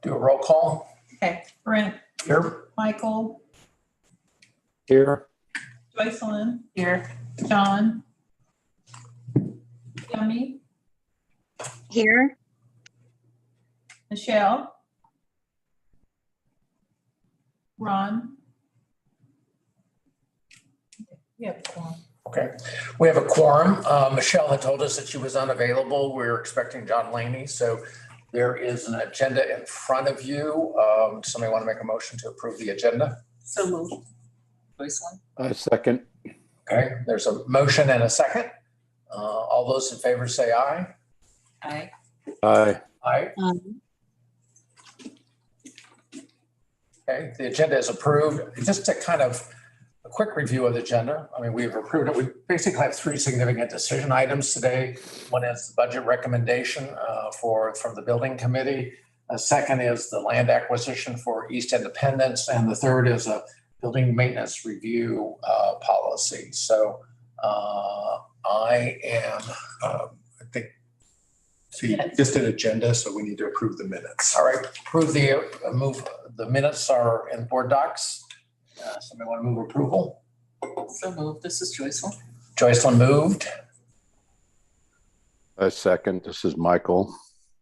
do a roll call. Okay, Brent, Here. Michael, Here. Joycelyn. Here. John. Yummy, Here. Michelle. Ron. Yeah. Okay, we have a quorum. Michelle had told us that she was unavailable. We're expecting John Laney, so there is an agenda in front of you. Somebody want to make a motion to approve the agenda? So moved. Joycelyn. I second. Okay, there's a motion and a second. All those in favor say aye. Aye. Aye. Aye. Okay, the agenda is approved. Just to kind of a quick review of the agenda. I mean, we've approved it. We basically have three significant decision items today. One is the budget recommendation from the building committee. A second is the land acquisition for East Independence. And the third is a building maintenance review policy. So I am, I think, see, just an agenda, so we need to approve the minutes. all right, move, the minutes are in board docs. Somebody want to move approval? So moved. This is Joycelyn. Joycelyn moved. I second. This is Michael.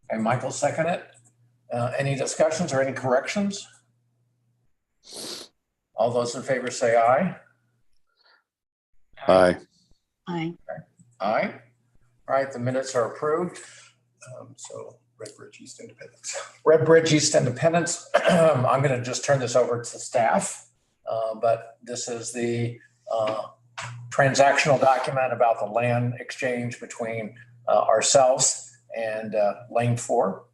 And Michael seconded. Any discussions or any corrections? All those in favor say aye. Aye. Aye. Aye. All right, the minutes are approved. So Red Bridge East Independence. Red Bridge East Independence. I'm going to just turn this over to staff, but this is the transactional document about the land exchange between ourselves and Lane 4.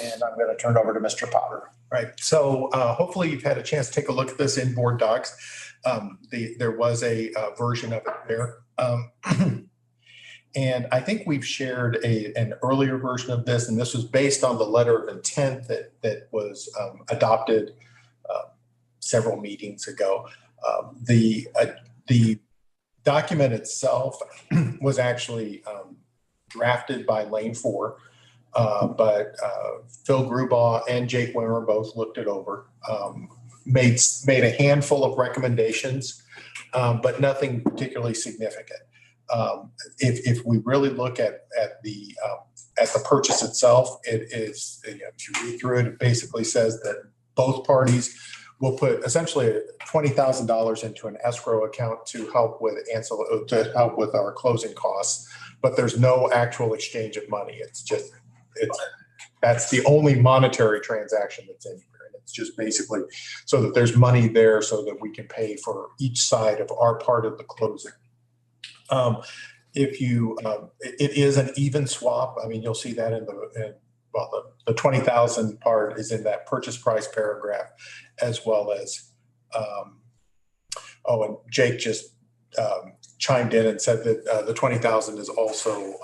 And I'm going to turn it over to Mr. Potter. Right. So hopefully you've had a chance to take a look at this in board docs. There was a version of it there. And I think we've shared an earlier version of this, and this was based on the letter of intent that was adopted several meetings ago. The document itself was actually drafted by Lane 4, but Phil Grubaugh and Jake Wimmer both looked it over, made a handful of recommendations, but nothing particularly significant. If we really look at the purchase itself, it is, if you read through it, it basically says that both parties will put essentially $20,000 into an escrow account to help with our closing costs, but there's no actual exchange of money. That's the only monetary transaction that's in here. And it's just basically so that there's money there so that we can pay for each side of our part of the closing. It is an even swap. I mean, you'll see that the 20,000 part is in that purchase price paragraph, as well as, and Jake just chimed in and said that the 20,000 is also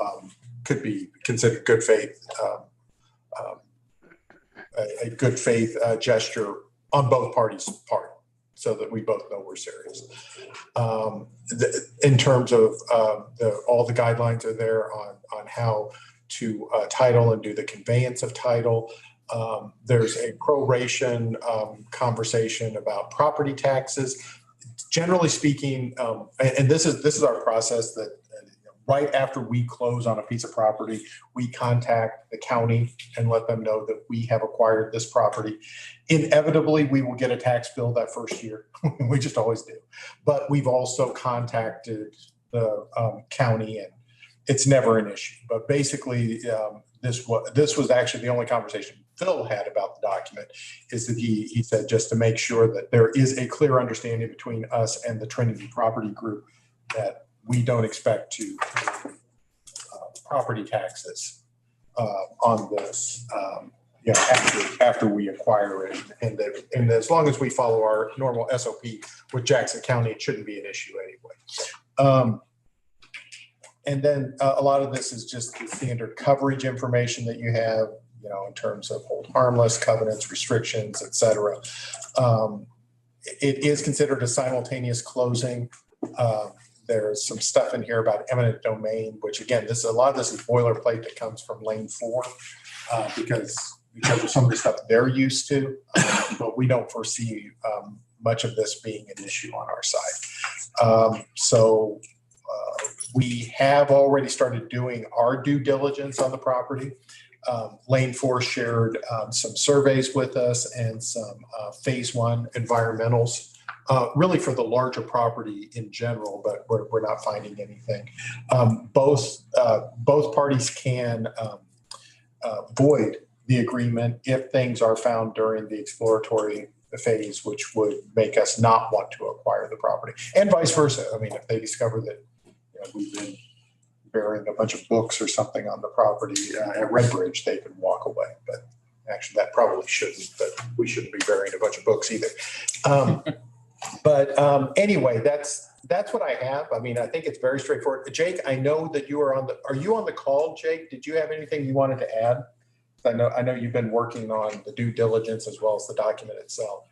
could be considered good faith, a good faith gesture on both parties' part, so that we both know we're serious. In terms of all the guidelines are there on how to title and do the conveyance of title. There's a proration conversation about property taxes. Generally speaking, and this is our process that right after we close on a piece of property, we contact the county and let them know that we have acquired this property. Inevitably, we will get a tax bill that first year. We just always do. But we've also contacted the county, and it's never an issue. But basically, this was actually the only conversation Phil had about the document, is that he said just to make sure that there is a clear understanding between us and the Trinity Property Group that we don't expect to property taxes on this after we acquire it, and as long as we follow our normal SOP with Jackson County, it shouldn't be an issue anyway. And then a lot of this is just the standard coverage information that you have, in terms of hold harmless, covenants, restrictions, et cetera. It is considered a simultaneous closing. There's some stuff in here about eminent domain, which again, a lot of this is boilerplate that comes from Lane 4, because because of some of the stuff they're used to, but we don't foresee much of this being an issue on our side. So we have already started doing our due diligence on the property. Lane 4 shared some surveys with us and some phase 1 environmentals, really for the larger property in general, but we're not finding anything. Both parties can void the agreement if things are found during the exploratory phase, which would make us not want to acquire the property, and vice versa. I mean, if they discover that we've been burying a bunch of books or something on the property at Redbridge, they can walk away. But actually, that probably shouldn't. But we shouldn't be burying a bunch of books either. Anyway, that's what I have. I mean, I think it's very straightforward. Jake, I know that you are are you on the call, Jake? Did you have anything you wanted to add? I know you've been working on the due diligence as well as the document itself.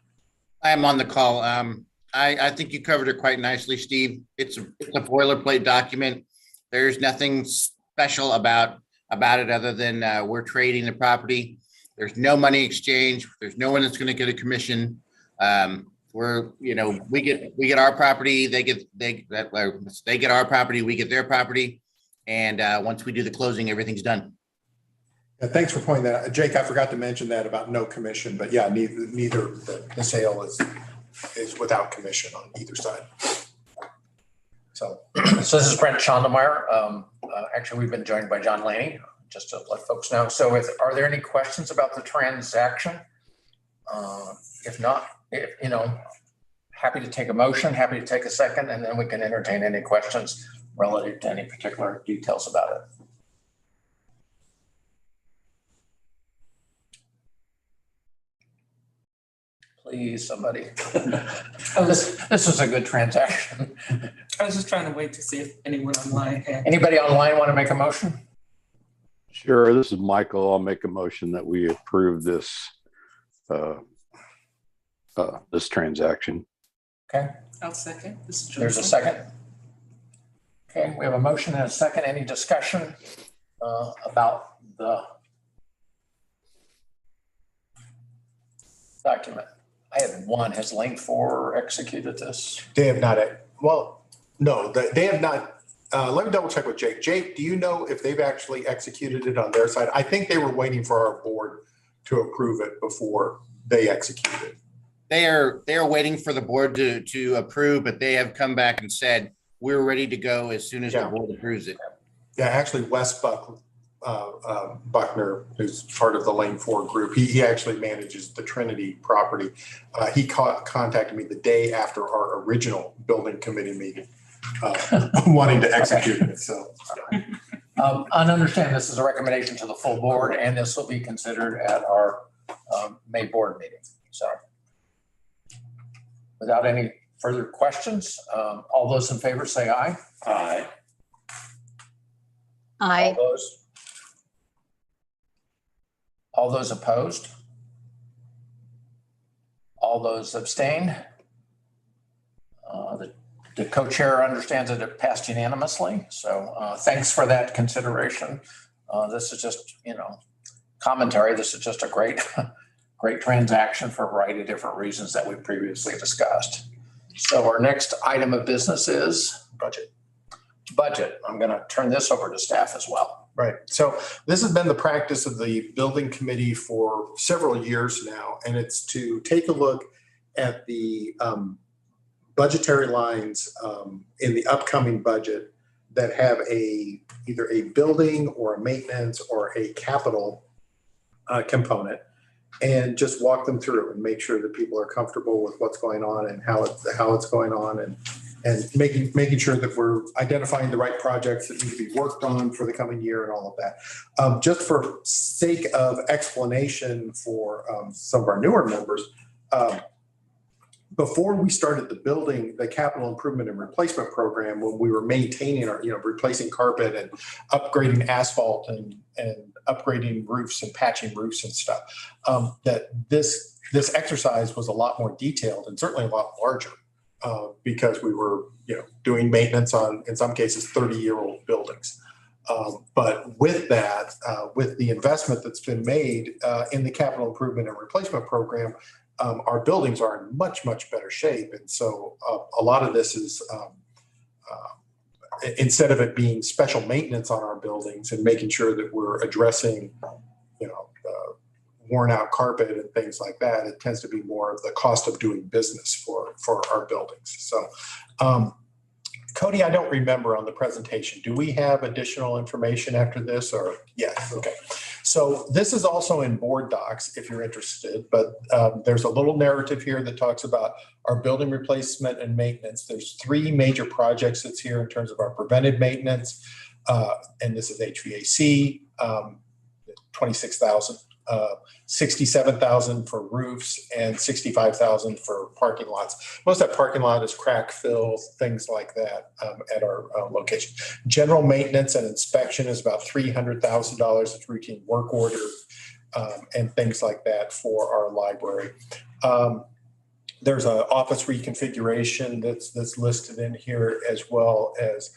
I am on the call. I think you covered it quite nicely, Steve. It's a boilerplate document. There's nothing special about it other than we're trading the property. There's no money exchange. There's no one that's going to get a commission. We get our property. They get our property. We get their property. And once we do the closing, everything's done. Yeah, thanks for pointing that out. Jake, I forgot to mention that about no commission, but yeah, neither the sale is without commission on either side. So this is Brent Schondemeyer. Actually, we've been joined by John Laney, just to let folks know. So are there any questions about the transaction? If not, happy to take a motion, happy to take a second, and then we can entertain any questions relative to any particular details about it. Please, somebody. This is a good transaction. I was just trying to wait to see if anyone online had. Anybody online want to make a motion? Sure. This is Michael. I'll make a motion that we approve this this transaction. Okay. I'll second. This is Joycelyn. There's a second. Okay, we have a motion and a second. Any discussion about the document? I had one. Has Lane 4 executed this? they have not. Well, no, they have not. Let me double check with Jake. Jake, do you know if they've actually executed it on their side? I think they were waiting for our board to approve it before they executed it. They are waiting for the board to approve, but they have come back and said we're ready to go as soon as the board approves it. Yeah, actually, Wes Buckner, who's part of the Lane 4 group, he actually manages the Trinity property. He contacted me the day after our original building committee meeting, wanting to execute it. So, And understand this is a recommendation to the full board, and this will be considered at our May board meeting. So, without any further questions, all those in favor say aye. Aye. Aye. All those opposed? All those abstained? The co-chair understands that it passed unanimously. So thanks for that consideration. This is just, commentary. This is just a great transaction for a variety of different reasons that we previously discussed. So our next item of business is budget. I'm going to turn this over to staff as well. right. So this has been the practice of the building committee for several years now, and it's to take a look at the budgetary lines in the upcoming budget that have either a building or a maintenance or a capital component, and just walk them through and make sure that people are comfortable with what's going on and how it's going on, and making sure that we're identifying the right projects that need to be worked on for the coming year and all of that. Just for sake of explanation for some of our newer members, before we started the capital improvement and replacement program, when we were maintaining our, replacing carpet and upgrading asphalt and upgrading roofs and patching roofs and stuff, that this exercise was a lot more detailed and certainly a lot larger because we were, doing maintenance on, in some cases, 30-year-old buildings. But with that, with the investment that's been made in the capital improvement and replacement program, our buildings are in much, much better shape. And so a lot of this is instead of it being special maintenance on our buildings and making sure that we're addressing, worn out carpet and things like that, it tends to be more of the cost of doing business for our buildings. So, Cody, I don't remember on the presentation. Do we have additional information after this or? Yes. Okay. So this is also in board docs if you're interested, but there's a little narrative here that talks about our building replacement and maintenance. There's 3 major projects that's here in terms of our preventive maintenance. And this is HVAC, 26,000. 67,000 for roofs and 65,000 for parking lots. Most of that parking lot is crack fill, things like that at our location. General maintenance and inspection is about $300,000. It's routine work orders and things like that for our library. There's an office reconfiguration that's listed in here, as well as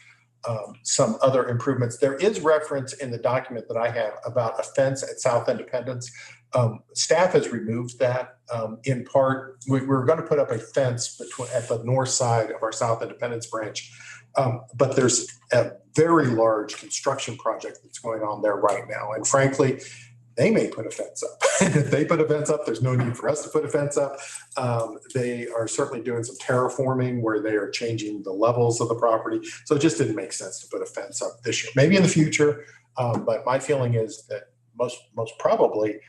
some other improvements. There is reference in the document that I have about a fence at South Independence. Staff has removed that in part. We're going to put up a fence at the north side of our South Independence branch, but there's a very large construction project that's going on there right now. And frankly, they may put a fence up. And if they put a fence up, there's no need for us to put a fence up. They are certainly doing some terraforming where they are changing the levels of the property. So it just didn't make sense to put a fence up this year. Maybe in the future, but my feeling is that most probably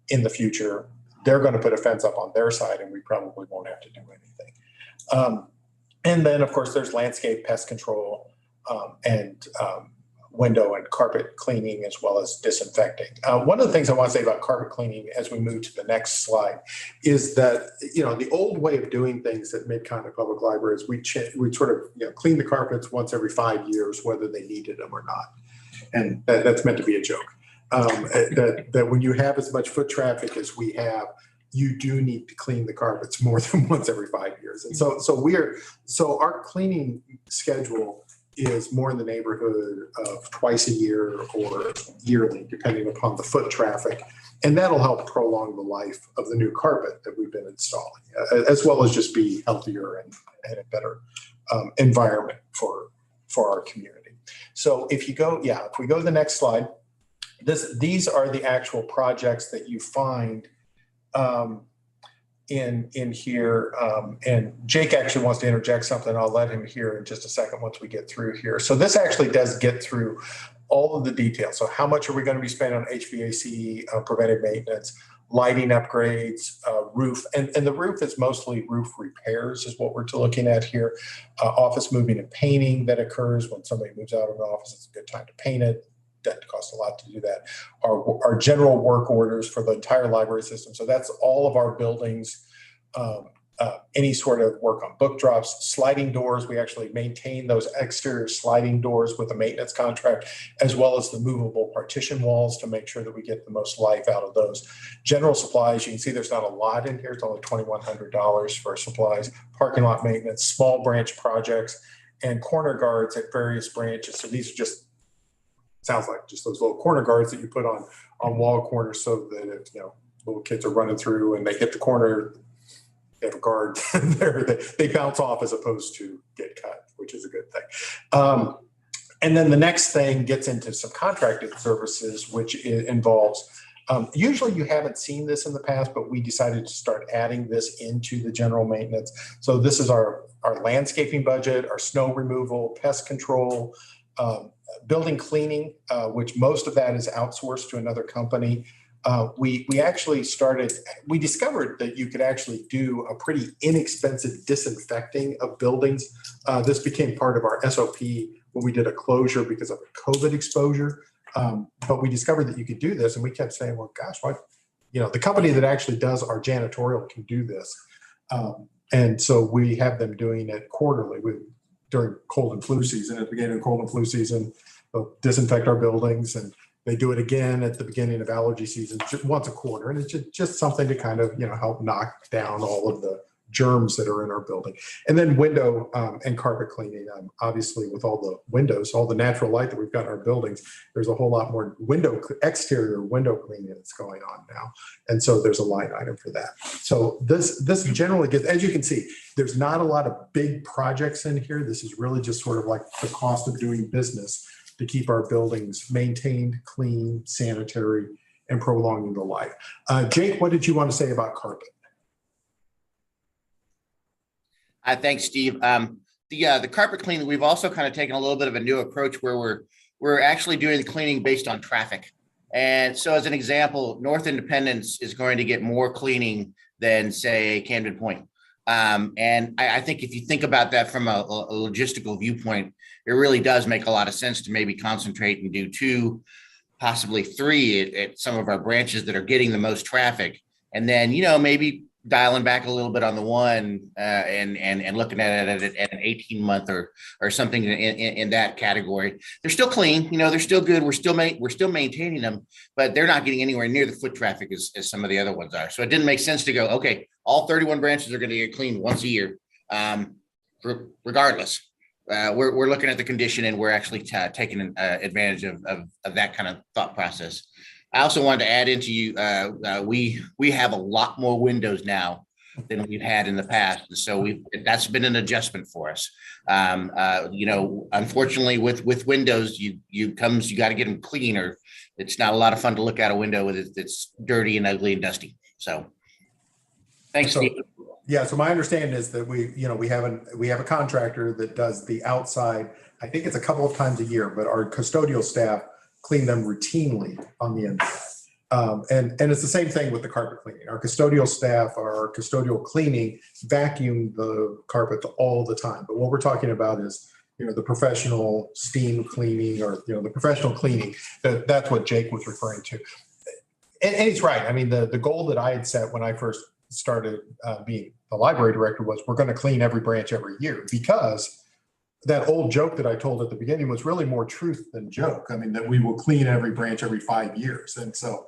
in the future, they're going to put a fence up on their side and we probably won't have to do anything. And then, of course, there's landscape pest control and window and carpet cleaning, as well as disinfecting. One of the things I want to say about carpet cleaning as we move to the next slide is that, the old way of doing things at Mid-Continent Public Library is we sort of clean the carpets once every 5 years, whether they needed them or not. And that's meant to be a joke. That when you have as much foot traffic as we have, you do need to clean the carpets more than once every 5 years. And so our cleaning schedule is more in the neighborhood of twice a year or yearly, depending upon the foot traffic. And that'll help prolong the life of the new carpet that we've been installing, as well as just be healthier and a better environment for our community. So if we go to the next slide, these are the actual projects that you find in here, and Jake actually wants to interject something. I'll let him hear in just a second once we get through here. So this actually does get through all of the details. So how much are we going to be spending on HVAC, preventive maintenance, lighting upgrades, roof, and the roof is mostly roof repairs is what we're looking at here. Office moving and painting that occurs when somebody moves out of an office. It's a good time to paint it. That costs a lot to do that. Our general work orders for the entire library system. So that's all of our buildings, any sort of work on book drops, sliding doors. We actually maintain those exterior sliding doors with a maintenance contract, as well as the movable partition walls to make sure that we get the most life out of those. General supplies, you can see there's not a lot in here. It's only $2,100 for supplies, parking lot maintenance, small branch projects, and corner guards at various branches. So these are just sounds like just those little corner guards that you put on wall corners so that if little kids are running through and they hit the corner, they have a guard there. They bounce off as opposed to get cut, which is a good thing. And then the next thing gets into some contracted services, which involves, usually you haven't seen this in the past, but we decided to start adding this into the general maintenance. So this is our landscaping budget, our snow removal, pest control, building cleaning, which most of that is outsourced to another company. We discovered that you could actually do a pretty inexpensive disinfecting of buildings. This became part of our SOP when we did a closure because of a COVID exposure. But we discovered that you could do this, and we kept saying, well, gosh, what? The company that actually does our janitorial can do this. And so we have them doing it quarterly during cold and flu season. At the beginning of cold and flu season, they'll disinfect our buildings, and they do it again at the beginning of allergy season, just once a quarter. And it's just something to kind of, help knock down all of the germs that are in our building. And then window and carpet cleaning. Obviously, with all the windows, all the natural light that we've got in our buildings, there's a whole lot more exterior window cleaning that's going on now. And so there's a line item for that. So this generally gets, as you can see, there's not a lot of big projects in here. This is really just sort of like the cost of doing business to keep our buildings maintained, clean, sanitary, and prolonging the life. Jake, what did you want to say about carpet? Thanks, Steve. The carpet cleaning, we've also kind of taken a little bit of a new approach where we're actually doing the cleaning based on traffic. And so as an example, North Independence is going to get more cleaning than, say, Camden Point. And I think if you think about that from a logistical viewpoint, it really does make a lot of sense to maybe concentrate and do 2, possibly 3 at some of our branches that are getting the most traffic. And then, maybe dialing back a little bit on the one and looking at it at an 18-month or something in that category. They're still clean, they're still good. We're still maintaining them, but they're not getting anywhere near the foot traffic as some of the other ones are. So it didn't make sense to go, okay, all 31 branches are going to get cleaned once a year, regardless. We're looking at the condition, and we're actually taking advantage of that kind of thought process. I also wanted to add into you, we have a lot more windows now than we've had in the past. And so that's been an adjustment for us. Unfortunately with windows, you got to get them clean, or it's not a lot of fun to look out a window with it. It's dirty and ugly and dusty. So thanks, Steve. Yeah, so my understanding is that we have a contractor that does the outside. I think it's a couple of times a year, but our custodial staff clean them routinely on the inside. And it's the same thing with the carpet cleaning. Our custodial staff, our custodial cleaning, vacuum the carpet all the time. But what we're talking about is, the professional steam cleaning, or, the professional cleaning. That's what Jake was referring to. And he's right. I mean, the goal that I had set when I first started being the library director was, we're going to clean every branch every year, because that old joke that I told at the beginning was really more truth than joke. I mean, that we will clean every branch every 5 years. And so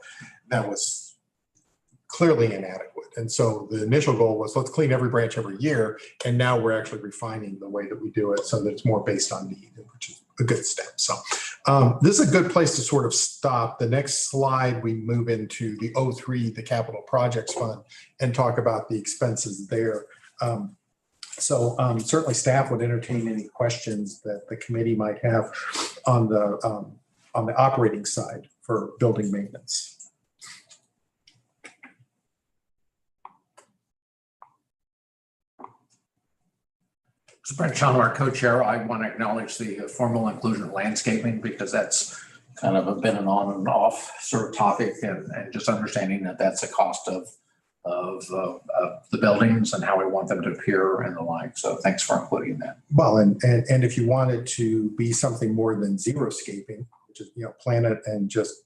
that was clearly inadequate. And so the initial goal was, let's clean every branch every year. And now we're actually refining the way that we do it so that it's more based on need, which is a good step. So this is a good place to sort of stop. The next slide, we move into the 03, the Capital Projects Fund, and talk about the expenses there. So certainly staff would entertain any questions that the committee might have on the operating side for building maintenance. So Brent Sean, our co-chair, I want to acknowledge the formal inclusion of landscaping, because that's kind of been an on and off sort of topic, and just understanding that that's a cost of the buildings and how we want them to appear and the like. So thanks for including that. Well, and if you want it to be something more than xeriscaping, which is, plan it and just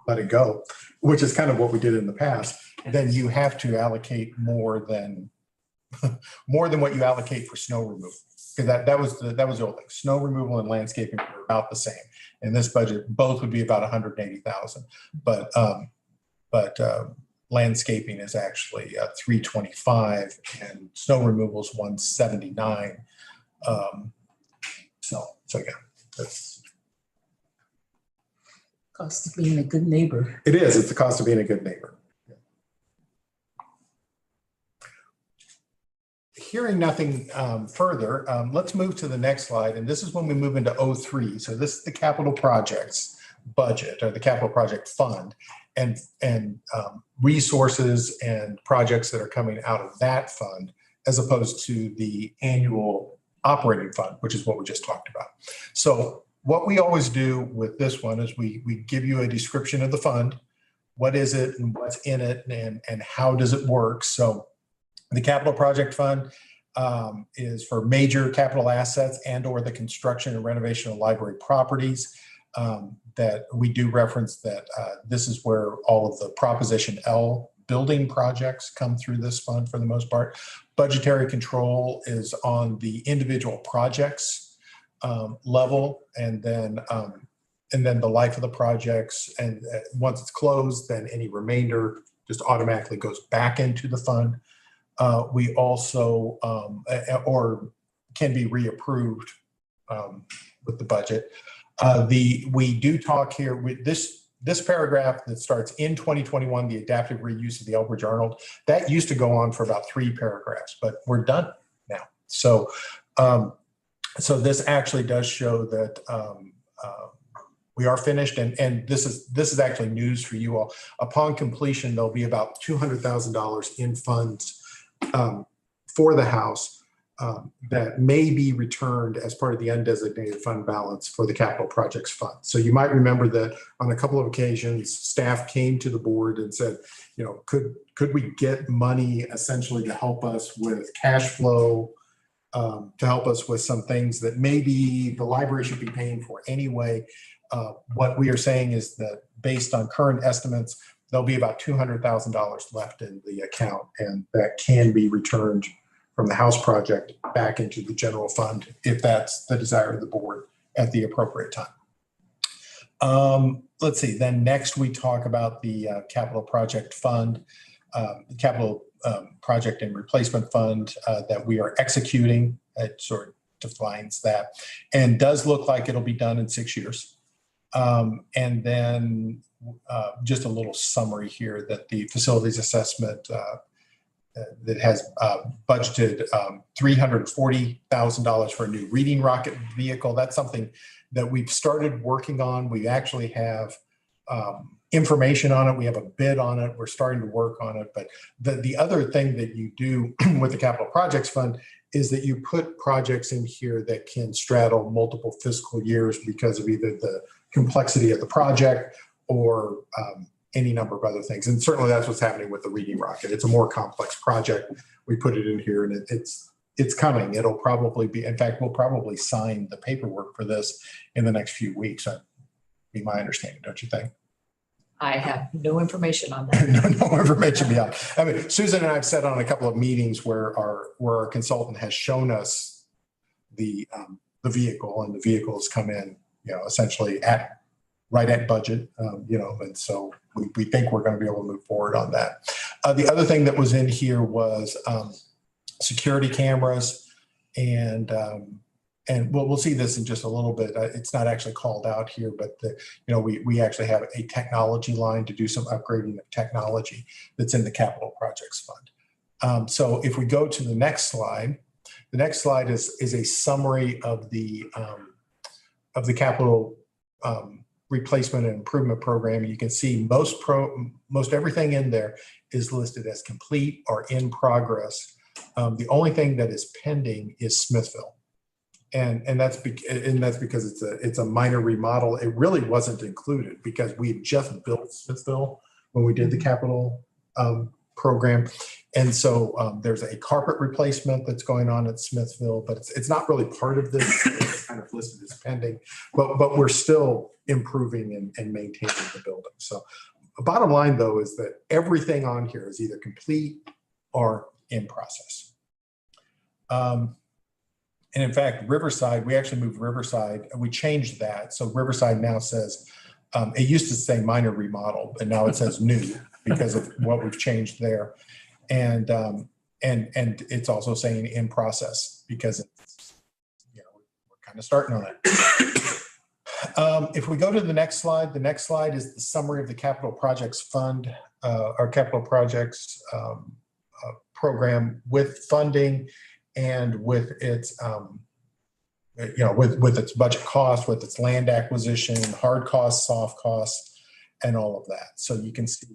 let it go, which is kind of what we did in the past, then you have to allocate more than what you allocate for snow removal. Because that was the old thing. Snow removal and landscaping were about the same. In this budget, both would be about 180,000. But landscaping is actually 325, and snow removal is 179. So yeah, that's Cost of being a good neighbor. it is. It's the cost of being a good neighbor. Hearing nothing further, let's move to the next slide. And this is when we move into 03. So this is the capital projects budget, or the capital project fund, and resources and projects that are coming out of that fund, as opposed to the annual operating fund, which is what we just talked about. So what we always do with this one is we give you a description of the fund. What is it and what's in it, and how does it work? So the capital project fund is for major capital assets and or the construction and renovation of library properties. That we do reference that this is where all of the Proposition L building projects come through this fund for the most part. Budgetary control is on the individual projects level, and then the life of the projects. And once it's closed, then any remainder just automatically goes back into the fund. We also, or can be reapproved with the budget. We do talk here with this paragraph that starts in 2021, the adaptive reuse of the Elbridge Arnold, that used to go on for about 3 paragraphs, but we're done now. So, so this actually does show that we are finished, and this is actually news for you all. Upon completion, there'll be about $200,000 in funds for the house that may be returned as part of the undesignated fund balance for the capital projects fund. So you might remember that on a couple of occasions, staff came to the board and said, you know, could we get money essentially to help us with cash flow, to help us with some things that maybe the library should be paying for anyway. What we are saying is that based on current estimates, there'll be about $200,000 left in the account, and that can be returned from the house project back into the general fund if that's the desire of the board at the appropriate time. Let's see, then next we talk about the capital project fund, the capital project and replacement fund that we are executing. It sort of defines that and does look like it'll be done in 6 years. And then just a little summary here that the facilities assessment that has budgeted $340,000 for a new reading rocket vehicle. That's something that we've started working on. We actually have information on it. We have a bid on it. We're starting to work on it. But the other thing that you do with the capital projects fund is that you put projects in here that can straddle multiple fiscal years because of either the complexity of the project or any number of other things. And certainly that's what's happening with the reading rocket. It's a more complex project. We put it in here, and it's coming. It'll probably be, in fact, we'll probably sign the paperwork for this in the next few weeks. That'd be my understanding, don't you think? I have no information on that. No information beyond. I mean, Susan and I have sat on a couple of meetings where our consultant has shown us the vehicle, and the vehicle has come in, you know, essentially right at budget, you know, and so we think we're going to be able to move forward on that. The other thing that was in here was security cameras, and we'll see this in just a little bit. It's not actually called out here, but we actually have a technology line to do some upgrading of technology that's in the capital projects fund. So if we go to the next slide is a summary of the capital replacement and improvement program. You can see most everything in there is listed as complete or in progress. The only thing that is pending is Smithville. And that's because it's a minor remodel. It really wasn't included because we had just built Smithville when we did the capital program. And so there's a carpet replacement that's going on at Smithville, but it's not really part of this. It's kind of listed as pending, but we're still improving and maintaining the building. So the bottom line, though, is that everything on here is either complete or in process. And in fact, Riverside, we actually moved Riverside, and we changed that. So Riverside now says, it used to say minor remodel, and now it says new because of what we've changed there. And it's also saying in process because it's, we're kind of starting on it. If we go to the next slide is the summary of the capital projects fund, our capital projects program with funding and with its, with its budget cost, with its land acquisition, hard costs, soft costs, and all of that. So you can see,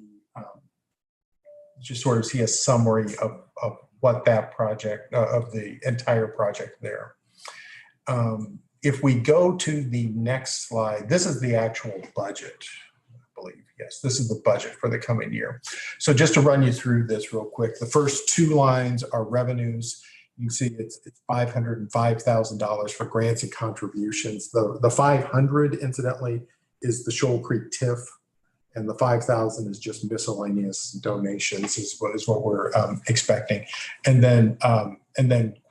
just sort of see a summary of what that project, of the entire project there. If we go to the next slide, this is the actual budget, I believe. Yes, this is the budget for the coming year. So just to run you through this real quick, the first 2 lines are revenues. You can see it's $505,000 for grants and contributions. The 500, incidentally, is the Shoal Creek TIF, and the 5,000 is just miscellaneous donations is what we're expecting. And then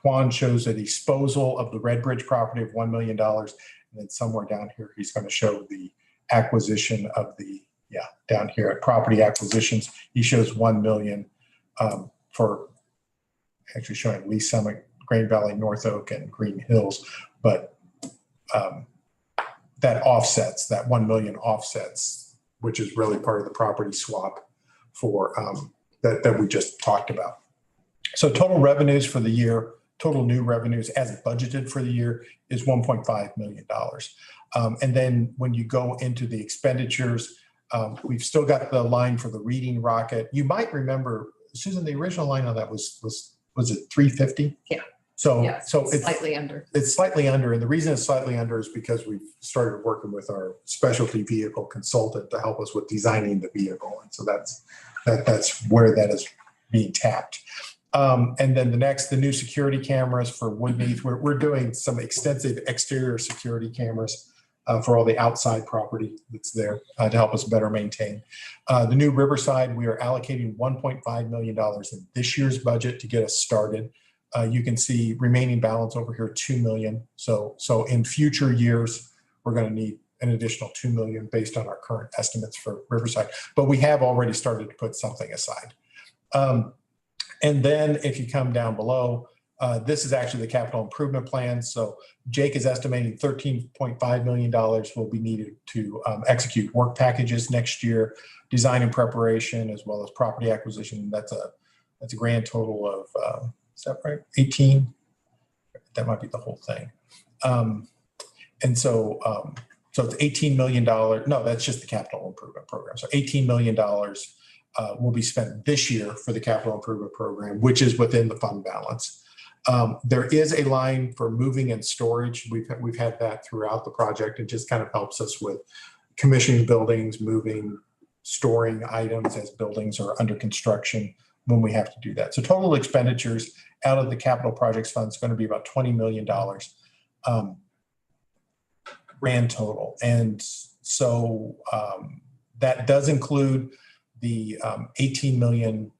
Quan shows a disposal of the Red Bridge property of $1 million. And then somewhere down here, he's going to show the acquisition of down here at property acquisitions, he shows $1 million for actually showing Lee Summit, Green Valley, North Oak, and Green Hills, but that offsets, that 1 million offsets, which is really part of the property swap for that we just talked about. So total revenues for the year, total new revenues as budgeted for the year is $1.5 million. And then when you go into the expenditures, we've still got the line for the reading rocket. You might remember, Susan, the original line on that was it 350? Yeah. So Yeah, it's slightly under. It's slightly under, and the reason it's slightly under is because we've started working with our specialty vehicle consultant to help us with designing the vehicle, and so that's where that is being tapped. And then the new security cameras for Woodmeath. We're doing some extensive exterior security cameras for all the outside property that's there to help us better maintain. The new Riverside, we are allocating $1.5 million in this year's budget to get us started. You can see remaining balance over here, 2 million. So in future years, we're going to need an additional 2 million based on our current estimates for Riverside, but we have already started to put something aside. And then if you come down below, this is actually the capital improvement plan. So Jake is estimating $13.5 million will be needed to execute work packages next year, design and preparation, as well as property acquisition. That's a grand total of, is that right? 18? That might be the whole thing. And so it's $18 million. No, that's just the capital improvement program. So $18 million will be spent this year for the capital improvement program, which is within the fund balance. There is a line for moving and storage. We've had that throughout the project. It just kind of helps us with commissioning buildings, moving, storing items as buildings are under construction when we have to do that. So total expenditures out of the capital projects fund is going to be about $20 million grand total. And so that does include the 18 million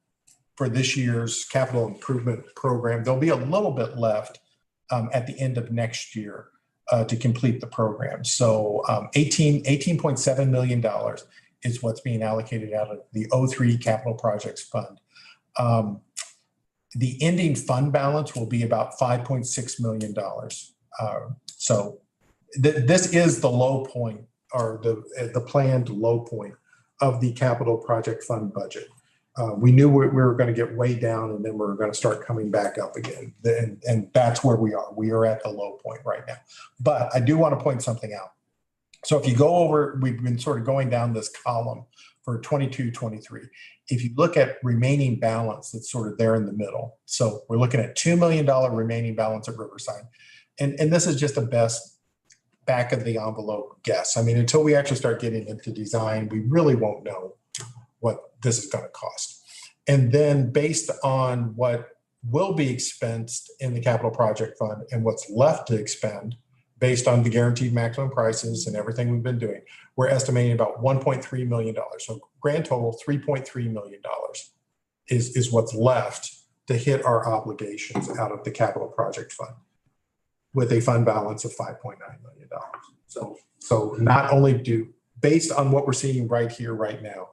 for this year's capital improvement program. There'll be a little bit left at the end of next year to complete the program. So $18.7 million is what's being allocated out of the 03 capital projects fund. The ending fund balance will be about $5.6 million. So this is the low point, or the planned low point of the capital project fund budget. We knew we were going to get way down, and then we were going to start coming back up again. And that's where we are. We are at the low point right now. But I do want to point something out. So if you go over, we've been sort of going down this column for 22, 23. If you look at remaining balance, it's sort of there in the middle. So we're looking at $2 million remaining balance at Riverside. And this is just the best back of the envelope guess. I mean, until we actually start getting into design, we really won't know what this is going to cost. And then based on what will be expensed in the capital project fund and what's left to expend based on the guaranteed maximum prices and everything we've been doing, we're estimating about $1.3 million. So grand total, $3.3 million is what's left to hit our obligations out of the capital project fund with a fund balance of $5.9 million. So not only based on what we're seeing right here, right now,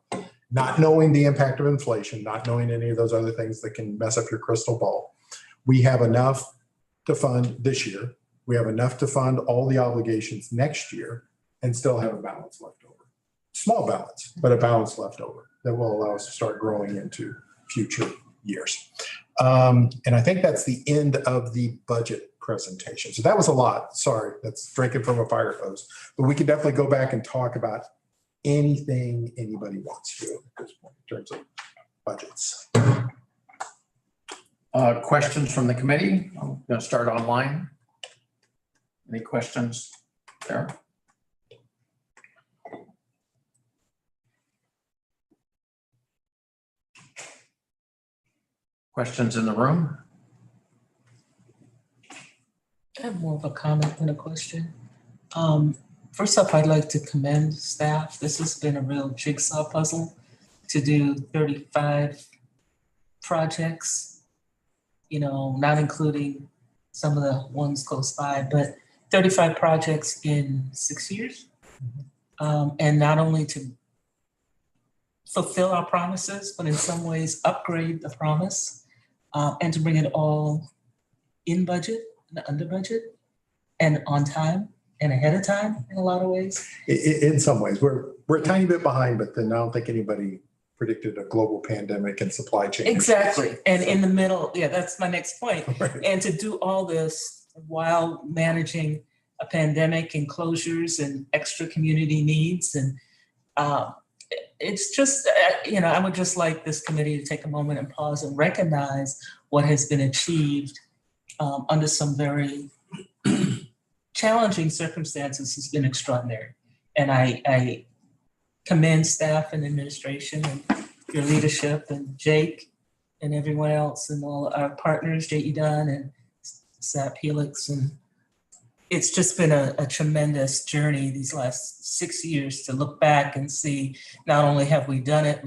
not knowing the impact of inflation, not knowing any of those other things that can mess up your crystal ball, we have enough to fund this year. We have enough to fund all the obligations next year and still have a balance left over. Small balance, but a balance left over that will allow us to start growing into future years. And I think that's the end of the budget presentation. So that was a lot. Sorry, that's drinking from a fire hose. But we can definitely go back and talk about anything anybody wants to at this point in terms of budgets. Questions from the committee? I'm going to start online. Any questions there? Questions in the room? I have more of a comment than a question. First off, I'd like to commend staff. This has been a real jigsaw puzzle to do 35 projects, not including some of the ones close by, but 35 projects in 6 years. And not only to fulfill our promises, but in some ways upgrade the promise. and to bring it all in budget and under budget and on time and ahead of time in a lot of ways. In some ways, we're a tiny bit behind, but then I don't think anybody predicted a global pandemic and supply chain. Exactly. And in the middle, yeah, that's my next point. Right. And to do all this while managing a pandemic and closures and extra community needs. And it's just, I would just like this committee to take a moment and pause and recognize what has been achieved under some very challenging circumstances has been extraordinary. And I commend staff and administration and your leadership and Jake and everyone else and all our partners, J.E. Dunn and SAP Helix. And it's just been a tremendous journey these last 6 years to look back and see not only have we done it,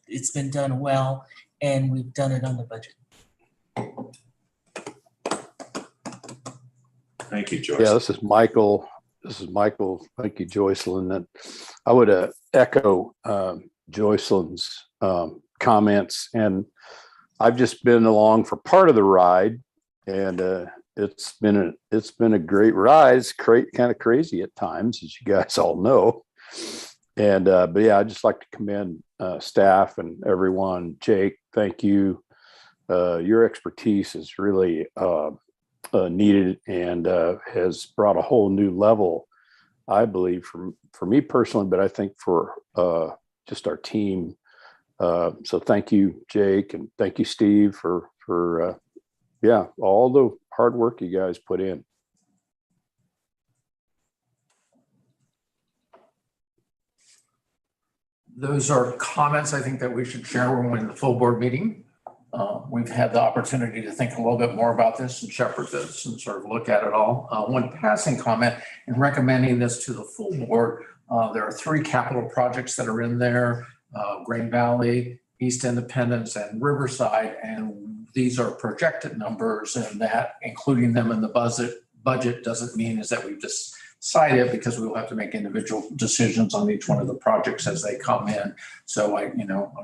it's been done well, and we've done it on the budget. Thank you, Joyce. Yeah, this is Michael. Thank you, Joycelyn. And I would echo Joycelyn's comments. And I've just been along for part of the ride, and it's been a great ride. It's kind of crazy at times, as you guys all know. And but yeah, I'd just like to commend staff and everyone. Jake, thank you. Your expertise is really needed and has brought a whole new level, I believe, for me personally, but I think for just our team. So thank you, Jake, and thank you, Steve, for all the hard work you guys put in. Those are comments I think that we should share when we're in the full board meeting. We've had the opportunity to think a little bit more about this and shepherd this and sort of look at it all. One passing comment in recommending this to the full board, there are 3 capital projects that are in there, Green Valley, East Independence, and Riverside. And these are projected numbers, and that including them in the budget doesn't mean is that we've decided, because we will have to make individual decisions on each one of the projects as they come in. So I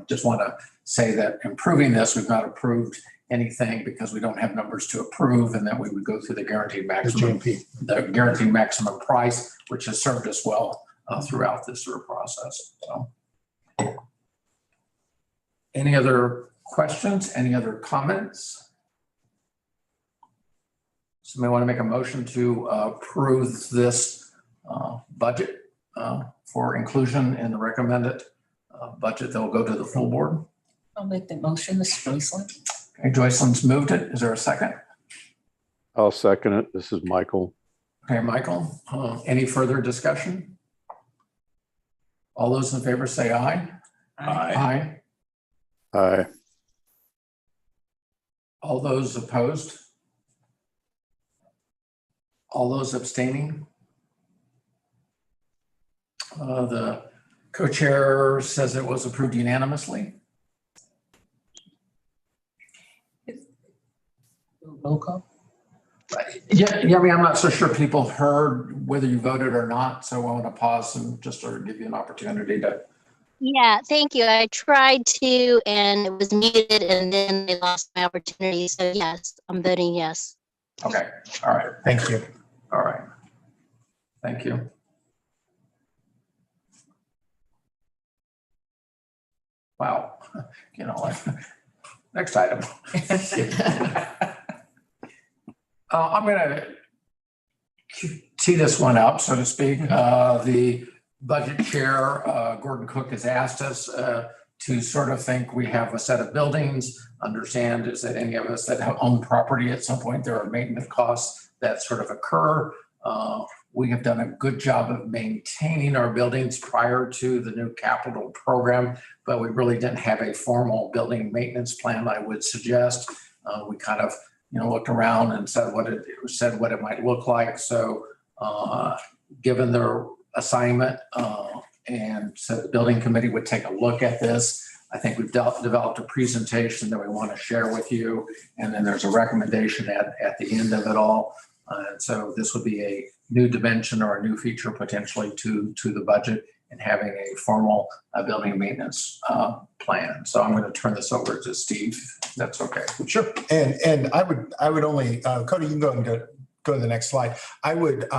just want to say that improving this, we've not approved anything because we don't have numbers to approve, and that we would go through the guaranteed maximum, the guaranteed maximum price, which has served us well throughout this sort of process. So, any other questions? Any other comments? Somebody want to make a motion to approve this budget for inclusion in the recommended budget that will go to the full board? I'll make the motion, Mr. Joycelyn. Okay, Joycelyn's moved it. Is there a second? I'll second it. This is Michael. Okay, Michael, any further discussion? All those in favor say aye. Aye. Aye. All those opposed? All those abstaining? The co-chair says it was approved unanimously. Roll call. Yeah, I mean, I'm not so sure people heard whether you voted or not, so I want to pause and just sort of give you an opportunity to. Yeah, thank you. I tried to, and it was muted, and then they lost my opportunity. So yes, I'm voting yes. Okay, all right, Thank you. all right. Thank you. Wow, next item. I'm going to tee this one up, so to speak. The budget chair, Gordon Cook, has asked us to sort of think we have a set of buildings, understand is that any of us that have owned property at some point, there are maintenance costs that sort of occur. We have done a good job of maintaining our buildings prior to the new capital program, but we really didn't have a formal building maintenance plan, I would suggest. We kind of looked around and said what it might look like. So given their assignment and said the building committee would take a look at this, I think we've developed a presentation that we want to share with you. And then there's a recommendation at the end of it all. And so this would be a new dimension or a new feature potentially to the budget. and having a formal building maintenance plan. So I'm going to turn this over to Steve, if that's okay. Sure. And I would only, Cody, you can go and go to the next slide. I would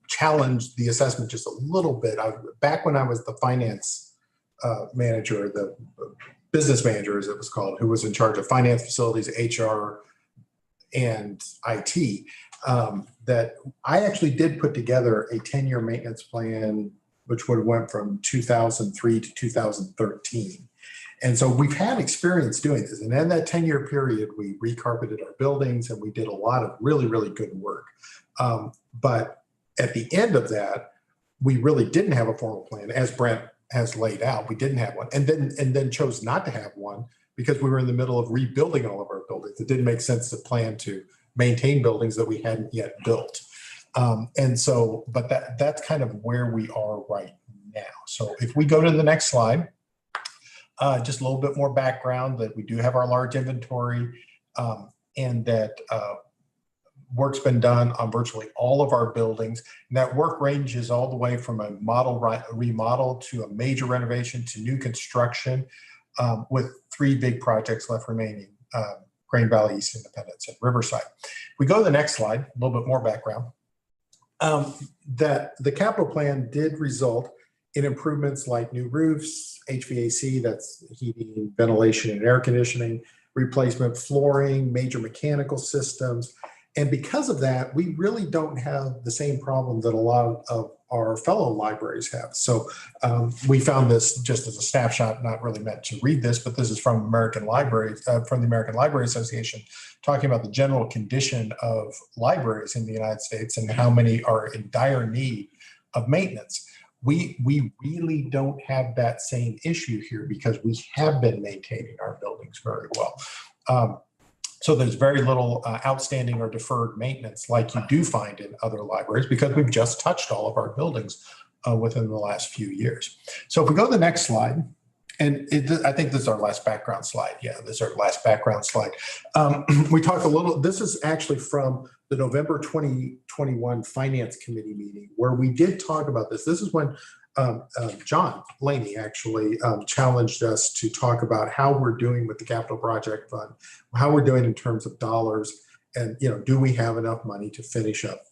challenge the assessment just a little bit. Back when I was the finance manager, the business manager, as it was called, who was in charge of finance, facilities, HR, and IT, that I actually did put together a 10-year maintenance plan, which would have went from 2003 to 2013. And so we've had experience doing this. And in that 10-year period, we recarpeted our buildings and we did a lot of really, really good work. But at the end of that, we really didn't have a formal plan, as Brent has laid out. We didn't have one, and then chose not to have one because we were in the middle of rebuilding all of our buildings. It didn't make sense to plan to maintain buildings that we hadn't yet built. And so, but that's kind of where we are right now. So if we go to the next slide, just a little bit more background that we do have our large inventory, and that work's been done on virtually all of our buildings. And that work ranges all the way from a remodel to a major renovation to new construction, with 3 big projects left remaining: Green Valley, East Independence, and Riverside. We go to the next slide, a little bit more background. That the capital plan did result in improvements like new roofs, HVAC, that's heating, ventilation, and air conditioning, replacement flooring, major mechanical systems. And because of that, we really don't have the same problem that a lot of our fellow libraries have. So we found this just as a snapshot, not really meant to read this, but this is from American Libraries, from the American Library Association, talking about the general condition of libraries in the United States and how many are in dire need of maintenance. We really don't have that same issue here because we have been maintaining our buildings very well. So there's very little outstanding or deferred maintenance like you do find in other libraries because we've just touched all of our buildings within the last few years. So if we go to the next slide, and I think this is our last background slide. Yeah, this is our last background slide. We talk a little, this is actually from the November 2021 Finance Committee meeting where we did talk about this. This is when John Laney actually challenged us to talk about how we're doing with the capital project fund, how we're doing in terms of dollars, and do we have enough money to finish up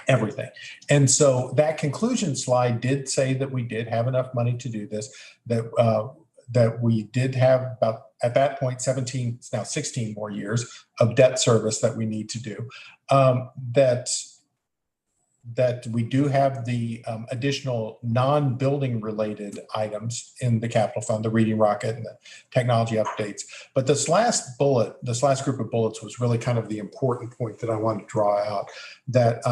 everything. And so that conclusion slide did say that we did have enough money to do this, that we did have about, at that point, 17, it's now 16 more years of debt service that we need to do, that we do have the additional non-building related items in the capital fund, the reading rocket and the technology updates. But this last bullet, this last group of bullets was really kind of the important point that I wanted to draw out, that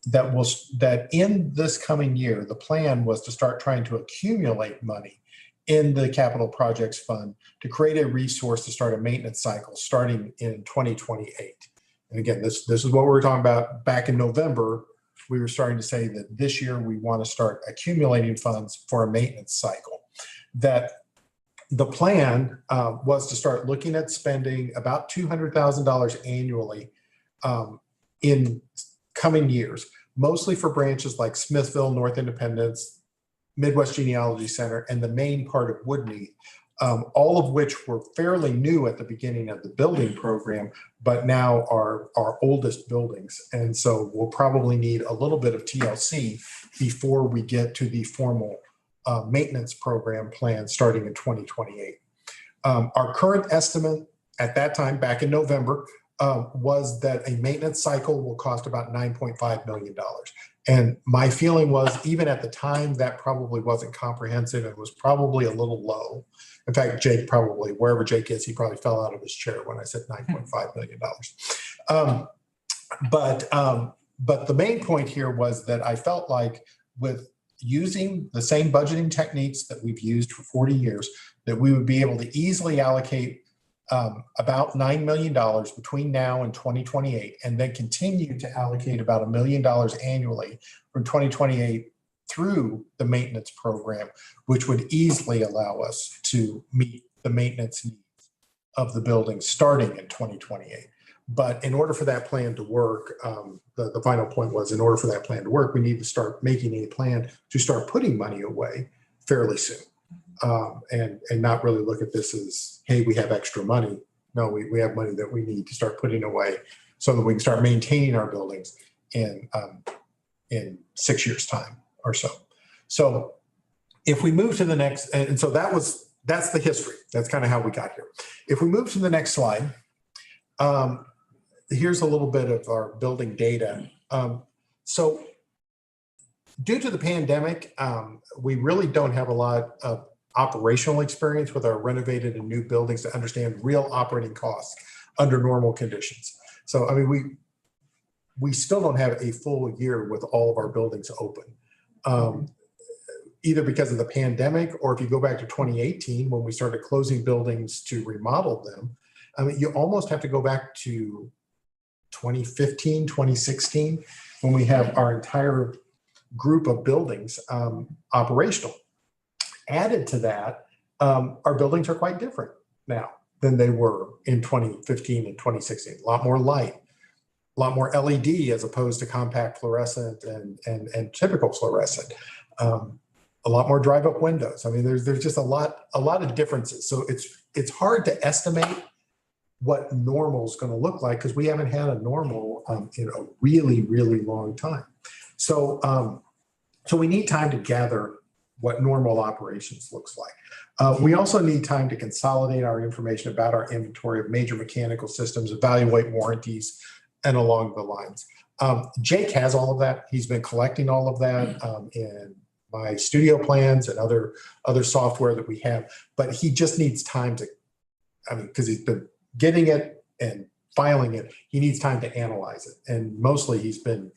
that in this coming year, the plan was to start trying to accumulate money in the capital projects fund to create a resource to start a maintenance cycle starting in 2028. And again, this is what we were talking about back in November. We were starting to say that this year we want to start accumulating funds for a maintenance cycle. That the plan was to start looking at spending about $200,000 annually in coming years, mostly for branches like Smithville, North Independence, Midwest Genealogy Center, and the main part of Woodney, all of which were fairly new at the beginning of the building program, but now are our oldest buildings. And so we'll probably need a little bit of TLC before we get to the formal maintenance program plan starting in 2028. Our current estimate at that time, back in November, was that a maintenance cycle will cost about $9.5 million. And my feeling was, even at the time, that probably wasn't comprehensive and was probably a little low. In fact, Jake probably, wherever Jake is, he probably fell out of his chair when I said $9.5 million. But the main point here was that I felt like with using the same budgeting techniques that we've used for 40 years, that we would be able to easily allocate about $9 million between now and 2028, and then continue to allocate about $1 million annually from 2028 through the maintenance program, which would easily allow us to meet the maintenance needs of the building starting in 2028. But in order for that plan to work, the final point was, in order for that plan to work, we need to start making a plan to start putting money away fairly soon. And not really look at this as, hey, we have extra money. No, we have money that we need to start putting away so that we can start maintaining our buildings in 6 years' time or so. So if we move to the next, and so that's the history. That's kind of how we got here. If we move to the next slide, here's a little bit of our building data. So due to the pandemic, we really don't have a lot of operational experience with our renovated and new buildings to understand real operating costs under normal conditions. So, I mean, we still don't have a full year with all of our buildings open, either because of the pandemic, or if you go back to 2018, when we started closing buildings to remodel them, I mean, you almost have to go back to 2015, 2016, when we have our entire group of buildings operational. Added to that, our buildings are quite different now than they were in 2015 and 2016. A lot more light, a lot more LED as opposed to compact fluorescent and typical fluorescent. A lot more drive-up windows. I mean, there's just a lot of differences. So it's hard to estimate what normal is going to look like, because we haven't had a normal in a really, really long time. So so we need time to gather what normal operations looks like. We also need time to consolidate our information about our inventory of major mechanical systems, evaluate warranties, and along the lines. Jake has all of that. He's been collecting all of that in my studio plans and other software that we have, but he just needs time to, I mean, because he's been getting it and filing it, he needs time to analyze it. And mostly he's been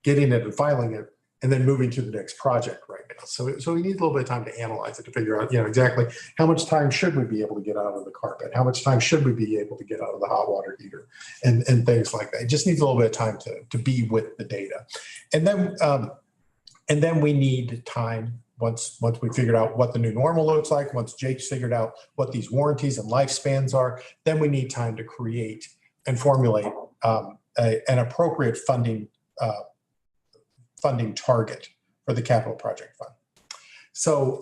getting it and filing it and then moving to the next project right now. So we need a little bit of time to analyze it, to figure out, exactly how much time should we be able to get out of the carpet? How much time should we be able to get out of the hot water heater and things like that? It just needs a little bit of time to be with the data. And then we need time, once we figured out what the new normal looks like, once Jake's figured out what these warranties and lifespans are, then we need time to create and formulate an appropriate funding target for the capital project fund. So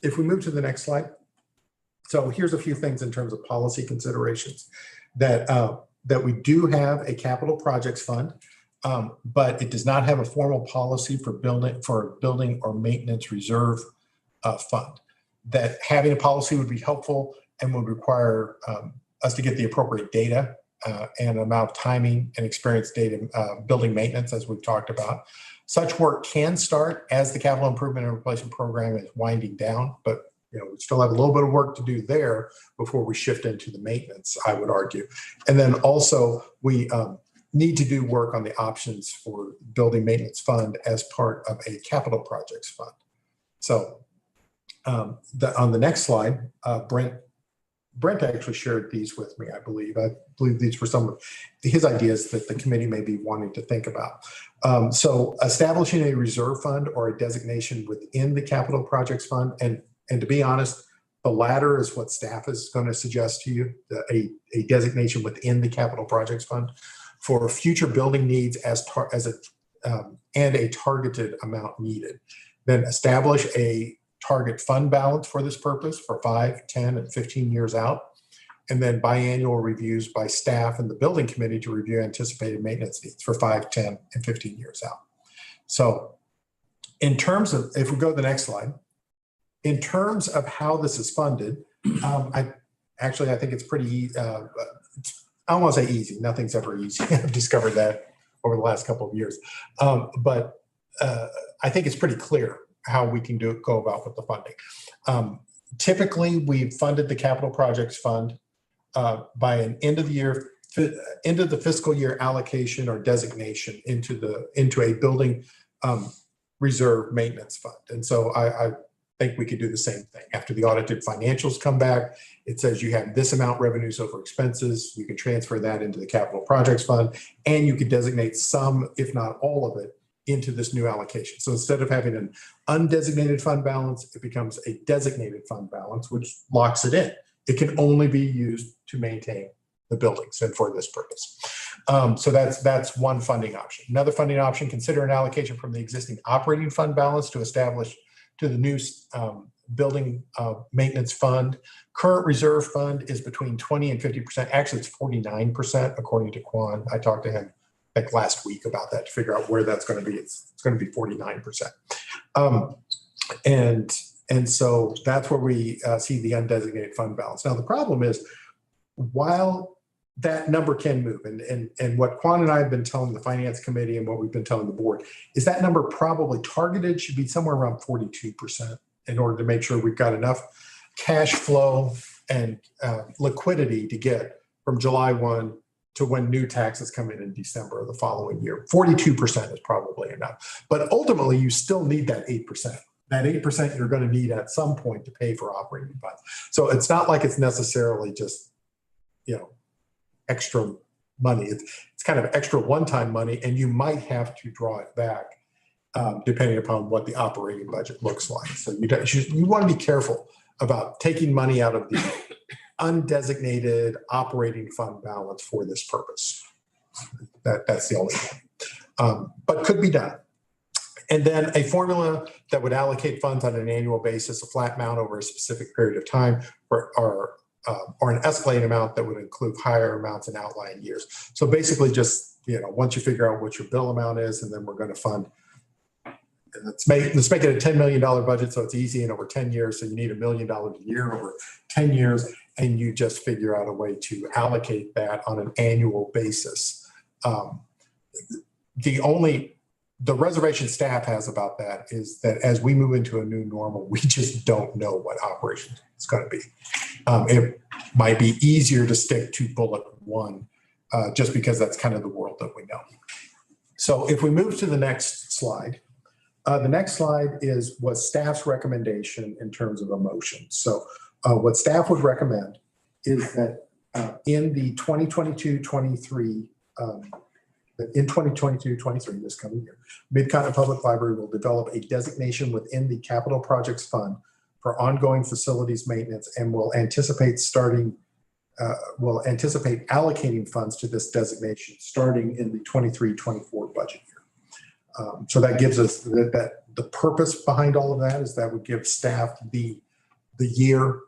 if we move to the next slide. So here's a few things in terms of policy considerations, that we do have a capital projects fund, but it does not have a formal policy for building or maintenance reserve fund. That having a policy would be helpful and would require us to get the appropriate data and amount of timing and experience data building maintenance, as we've talked about. Such work can start as the capital improvement and replacement program is winding down, but we still have a little bit of work to do there before we shift into the maintenance, I would argue. And then also we need to do work on the options for building maintenance fund as part of a capital projects fund. So on the next slide, Brent actually shared these with me, I believe. I believe these were some of his ideas that the committee may be wanting to think about. So establishing a reserve fund or a designation within the capital projects fund, and to be honest, the latter is what staff is going to suggest to you, a designation within the capital projects fund for future building needs and a targeted amount needed. Then establish a target fund balance for this purpose for 5, 10, and 15 years out. And then biannual reviews by staff and the building committee to review anticipated maintenance needs for 5, 10, and 15 years out. So in terms of, if we go to the next slide, in terms of how this is funded, I think it's pretty, I don't want to say easy. Nothing's ever easy. I've discovered that over the last couple of years. But I think it's pretty clear how we can go about with the funding. Typically, we've funded the capital projects fund by an end of the fiscal year allocation or designation into a building reserve maintenance fund. And so I think we could do the same thing. After the audited financials come back, it says you have this amount revenues over expenses. You can transfer that into the capital projects fund, and you could designate some, if not all of it, into this new allocation. So instead of having an undesignated fund balance, it becomes a designated fund balance, which locks it in. It can only be used to maintain the buildings and for this purpose. So that's one funding option. Another funding option, consider an allocation from the existing operating fund balance to establish to the new building maintenance fund. Current reserve fund is between 20 and 50%. Actually, it's 49% according to Quan. I talked to him like last week about that to figure out where that's going to be. It's going to be 49%. And so that's where we see the undesignated fund balance. Now, the problem is, while that number can move, and what Quan and I have been telling the finance committee and what we've been telling the board is that number probably targeted should be somewhere around 42% in order to make sure we've got enough cash flow and liquidity to get from July 1 to when new taxes come in December of the following year. 42% is probably enough. But ultimately, you still need that 8%. That 8% you're going to need at some point to pay for operating funds. So it's not like it's necessarily just, extra money. It's kind of extra one-time money, and you might have to draw it back depending upon what the operating budget looks like. So you want to be careful about taking money out of the undesignated operating fund balance for this purpose. That's the only thing, but could be done. And then a formula that would allocate funds on an annual basis, a flat amount over a specific period of time, or an escalating amount that would include higher amounts in outlying years. So basically just, once you figure out what your bill amount is, and then we're going to fund, let's make it a $10 million budget so it's easy and over 10 years. So you need $1 million a year over 10 years, and you just figure out a way to allocate that on an annual basis. The reservation staff has about that is that as we move into a new normal, we just don't know what operation it's going to be. It might be easier to stick to bullet one just because that's kind of the world that we know. So if we move to the next slide, the next slide was staff's recommendation in terms of a motion. So what staff would recommend is that in the 2022-23 in 2022-23, this coming year, Mid-Continent Public Library will develop a designation within the Capital Projects Fund for ongoing facilities maintenance, and will anticipate allocating funds to this designation starting in the 23-24 budget year. So that gives us that the purpose behind all of that is that would give staff the year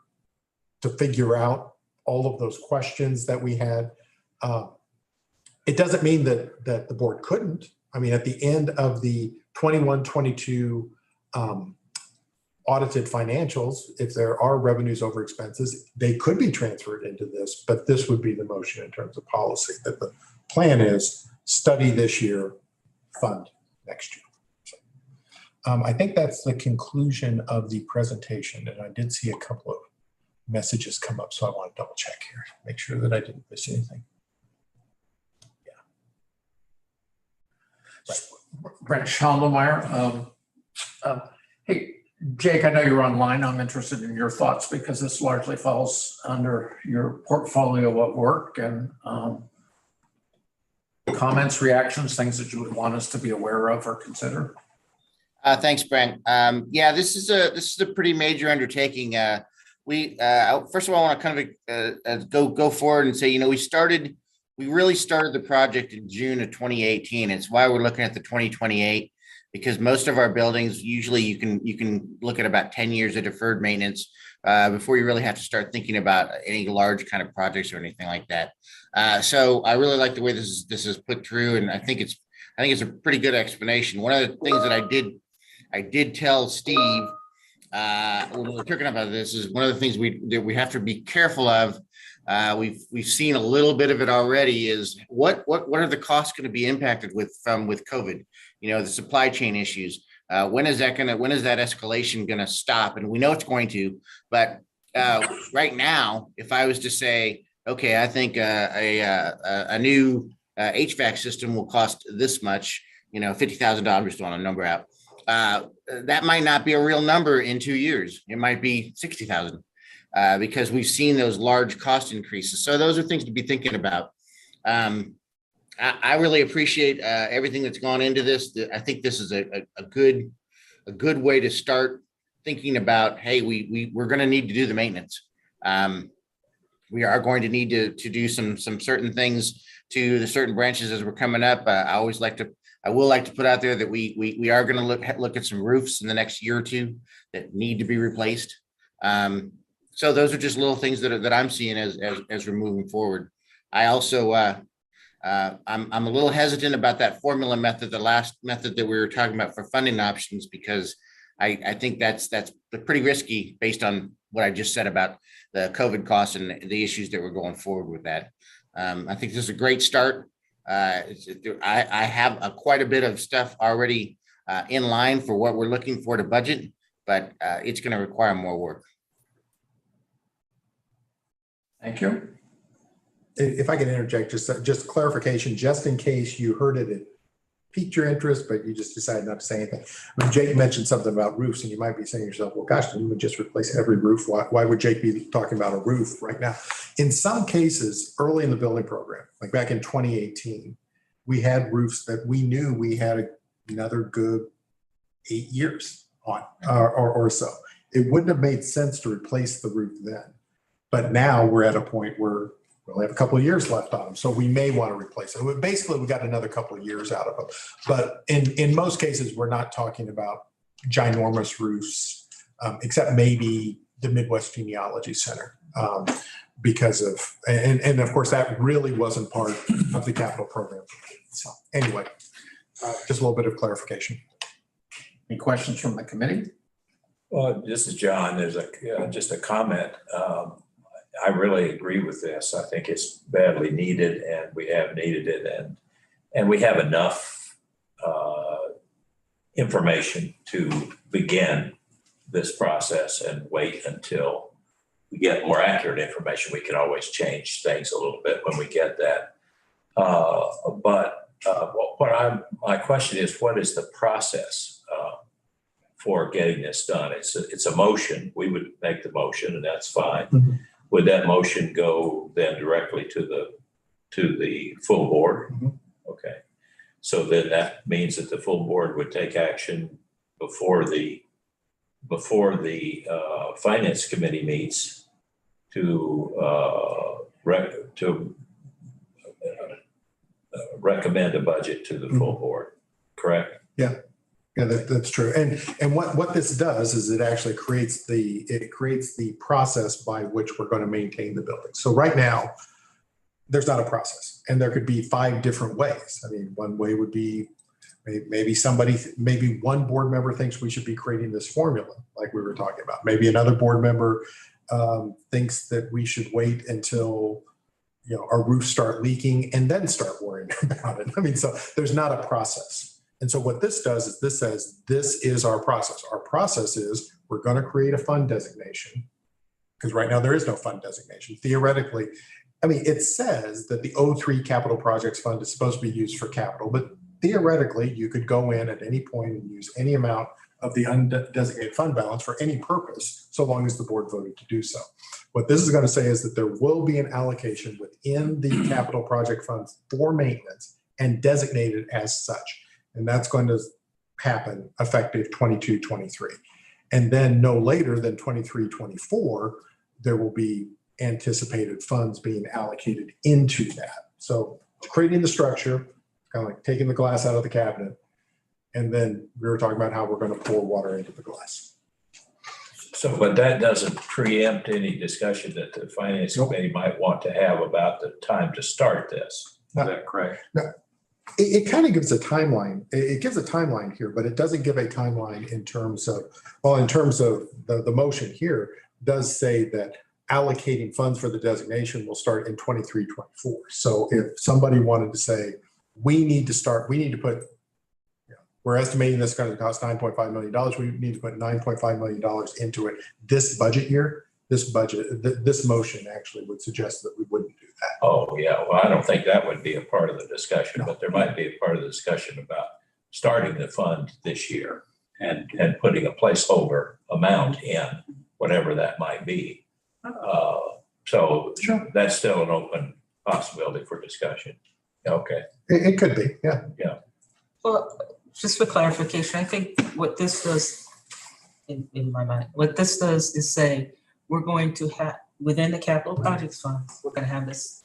to figure out all of those questions that we had. It doesn't mean that the board couldn't. I mean, at the end of the 21-22 audited financials, if there are revenues over expenses, they could be transferred into this, but this would be the motion in terms of policy, that the plan is study this year, fund next year. So, I think that's the conclusion of the presentation, and I did see a couple of messages come up, so I want to double check here, make sure that I didn't miss anything. Brent Schaldemeyer. Hey, Jake, I know you're online. I'm interested in your thoughts because this largely falls under your portfolio at work, and comments, reactions, things that you would want us to be aware of or consider. Thanks, Brent. Yeah, this is a pretty major undertaking. First of all, I want to kind of go forward and say, we really started the project in June of 2018. It's why we're looking at the 2028, because most of our buildings, usually you can look at about 10 years of deferred maintenance before you really have to start thinking about any large kind of projects or anything like that. So I really like the way this is put through, and I think it's a pretty good explanation. One of the things that I did tell Steve when we were talking about this is one of the things that we have to be careful of. We've seen a little bit of it already. Is what are the costs going to be impacted with COVID? The supply chain issues. When is that escalation going to stop? And we know it's going to, but right now, if I was to say, okay, I think a new HVAC system will cost this much, $50,000, just throwing a number out. That might not be a real number in 2 years. It might be $60,000. Because we've seen those large cost increases. So those are things to be thinking about. I really appreciate everything that's gone into this. I think this is a good way to start thinking about, hey, we're going to need to do the maintenance. we are going to need to do some certain things to the certain branches as we're coming up. I will like to put out there that we are going to look at some roofs in the next year or two that need to be replaced. So those are just little things that I'm seeing as we're moving forward. I also I'm a little hesitant about that formula method, the last method that we were talking about for funding options, because I think that's pretty risky based on what I just said about the COVID costs and the issues that we're going forward with that. I think this is a great start. I have quite a bit of stuff already in line for what we're looking for to budget, but it's going to require more work. Thank you. If I can interject, just clarification, just in case you heard it piqued your interest, but you just decided not to say anything. When Jake mentioned something about roofs, and you might be saying to yourself, well, gosh, didn't we just replace every roof? Why would Jake be talking about a roof right now? In some cases, early in the building program, like back in 2018, we had roofs that we knew we had another good 8 years on or so. It wouldn't have made sense to replace the roof then. But now we're at a point where we only have a couple of years left on them, so we may want to replace it. Basically, we got another couple of years out of them. But in most cases, we're not talking about ginormous roofs, except maybe the Midwest Genealogy Center, because of, and of course, that really wasn't part of the capital program. So anyway, just a little bit of clarification. Any questions from the committee? Well, this is John. There's just a comment. I really agree with this. I think it's badly needed, and we have needed it, and we have enough information to begin this process and wait until we get more accurate information. We can always change things a little bit when we get that. My question is, what is the process for getting this done? It's a motion. We would make the motion, and that's fine. Mm-hmm. Would that motion go then directly to the full board? Mm-hmm. Okay. So then that means that the full board would take action before the finance committee meets to recommend a budget to the full board. Correct? Yeah. Yeah, that's true. And what this does is it actually creates the process by which we're going to maintain the building. So right now, there's not a process, and there could be 5 different ways. I mean, one way would be maybe one board member thinks we should be creating this formula like we were talking about. Maybe another board member thinks that we should wait until our roofs start leaking and then start worrying about it. I mean, so there's not a process. And so what this does is this says, this is our process. Our process is we're going to create a fund designation, because right now there is no fund designation. Theoretically, I mean, it says that the 03 Capital Projects Fund is supposed to be used for capital, but theoretically you could go in at any point and use any amount of the undesignated fund balance for any purpose, so long as the board voted to do so. What this is going to say is that there will be an allocation within the capital project funds for maintenance and designated as such. And that's going to happen effective 22-23. And then no later than 23-24, there will be anticipated funds being allocated into that. So creating the structure, kind of like taking the glass out of the cabinet. And then we were talking about how we're going to pour water into the glass. So, but that doesn't preempt any discussion that the finance committee might want to have about the time to start this. Is that correct? No. It kind of gives a timeline. It gives a timeline here, but it doesn't give a timeline in terms of the motion here does say that allocating funds for the designation will start in 23-24. So if somebody wanted to say, we need to put, we're estimating this is going to cost $9.5 million. We need to put $9.5 million into it this budget year. This motion actually would suggest that we wouldn't do that. Oh, yeah. Well, I don't think that would be a part of the discussion, but there might be a part of the discussion about starting the fund this year and putting a placeholder amount in, whatever that might be. So sure. That's still an open possibility for discussion. Okay. It could be. Yeah. Yeah. Well, just for clarification, I think what this does in my mind, what this does is say, we're going to within the capital projects fund, we're gonna have this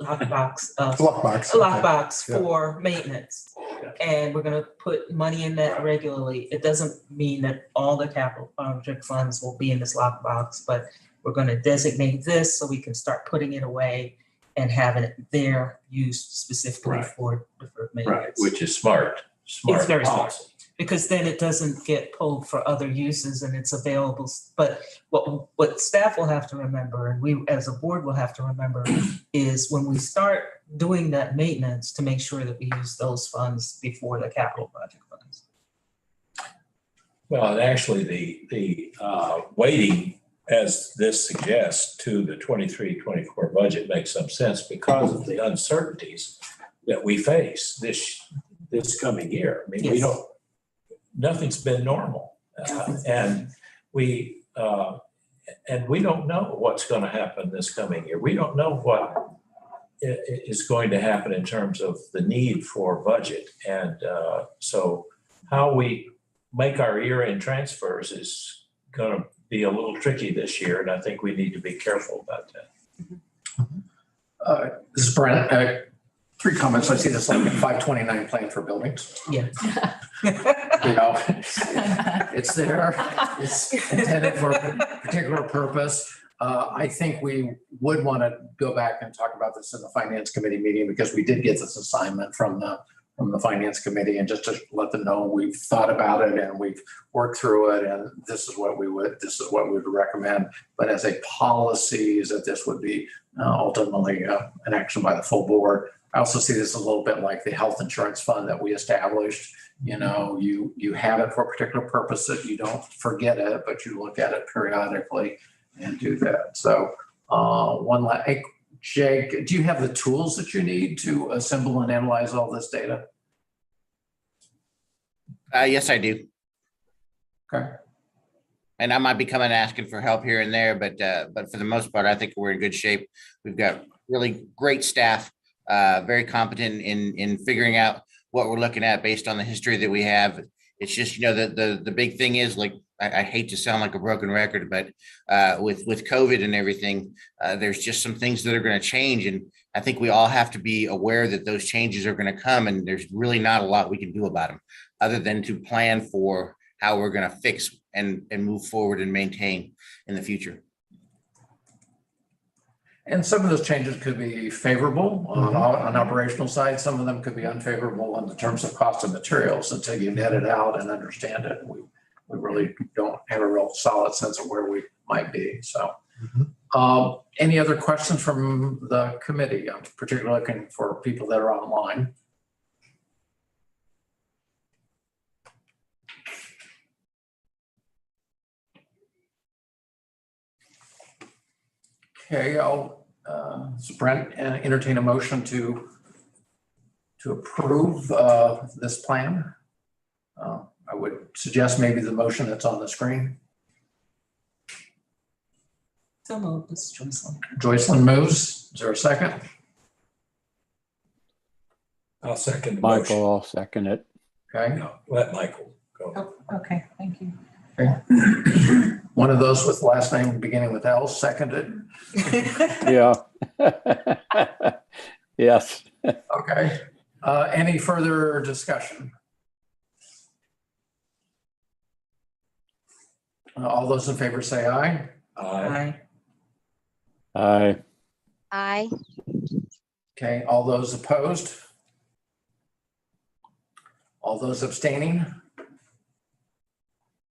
lockbox, Lockbox. a lockbox Yeah. for maintenance. And we're gonna put money in that regularly. It doesn't mean that all the capital project funds will be in this lockbox, but we're gonna designate this so we can start putting it away and having it there used specifically Right. for deferred Right, maintenance. which is smart. It's very smart. policy. Because then it doesn't get pulled for other uses and it's available. But what staff will have to remember, and we as a board will have to remember, is when we start doing that maintenance, to make sure that we use those funds before the capital project funds. Well, and actually, the waiting, as this suggests, to the 23-24 budget makes some sense because of the uncertainties that we face this coming year. I mean, Yes. nothing's been normal. And we don't know what's going to happen this coming year. We don't know what is going to happen in terms of the need for budget. And so how we make our year-end transfers is going to be a little tricky this year. And I think we need to be careful about that. This is Brent. 3 comments. I see this like a 529 plan for buildings. Yeah. You know, it's there. It's intended for a particular purpose. I think we would want to go back and talk about this in the finance committee meeting because we did get this assignment from the finance committee, and just to let them know we've thought about it and we've worked through it, and this is what we would recommend. But as a policy, is that this would be ultimately an action by the full board. I also see this a little bit like the health insurance fund that we established. You know, you have it for a particular purpose, that you don't forget it, but you look at it periodically and do that. So hey, Jake, do you have the tools that you need to assemble and analyze all this data? Yes, I do. Okay. And I might be coming asking for help here and there, but for the most part, I think we're in good shape. We've got really great staff, very competent in figuring out what we're looking at based on the history that we have. It's just, you know, the big thing is, like, I hate to sound like a broken record, but with COVID and everything, there's just some things that are going to change. And I think we all have to be aware that those changes are going to come, and there's really not a lot we can do about them other than to plan for how we're going to fix and move forward and maintain in the future. And some of those changes could be favorable on operational side. Some of them could be unfavorable in the terms of cost of materials. Until you net it out and understand it, we really don't have a real solid sense of where we might be. So any other questions from the committee? I'm particularly looking for people that are online. Okay, I'll so Brent, entertain a motion to approve this plan. I would suggest maybe the motion that's on the screen. So moved, Ms. Jocelyn. Joycelyn moves. Is there a second? I'll second the motion. Michael, I'll second it. Okay. No, let Michael go. Oh, okay, thank you. Okay. One of those with last name beginning with L, seconded. Yeah. Yes. Okay. Any further discussion? All those in favor say aye. Aye. Aye. Aye. Okay, all those opposed? All those abstaining?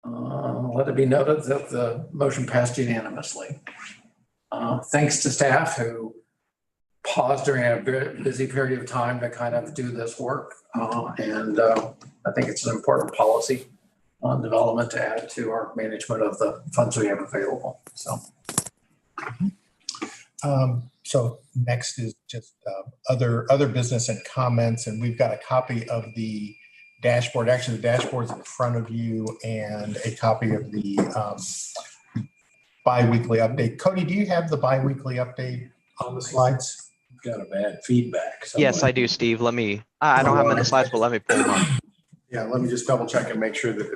Let it be noted that the motion passed unanimously. Thanks to staff who paused during a very busy period of time to kind of do this work. And I think it's an important policy development to add to our management of the funds we have available. So. So next is just other business and comments, and we've got a copy of the dashboard. Actually, the dashboard's in front of you, and a copy of the bi-weekly update. Cody, do you have the bi-weekly update on the slides? Got a bad feedback. Yes, I do, Steve. Let me, I don't have them in the slides, but let me pull them up. Yeah, let me just double check and make sure that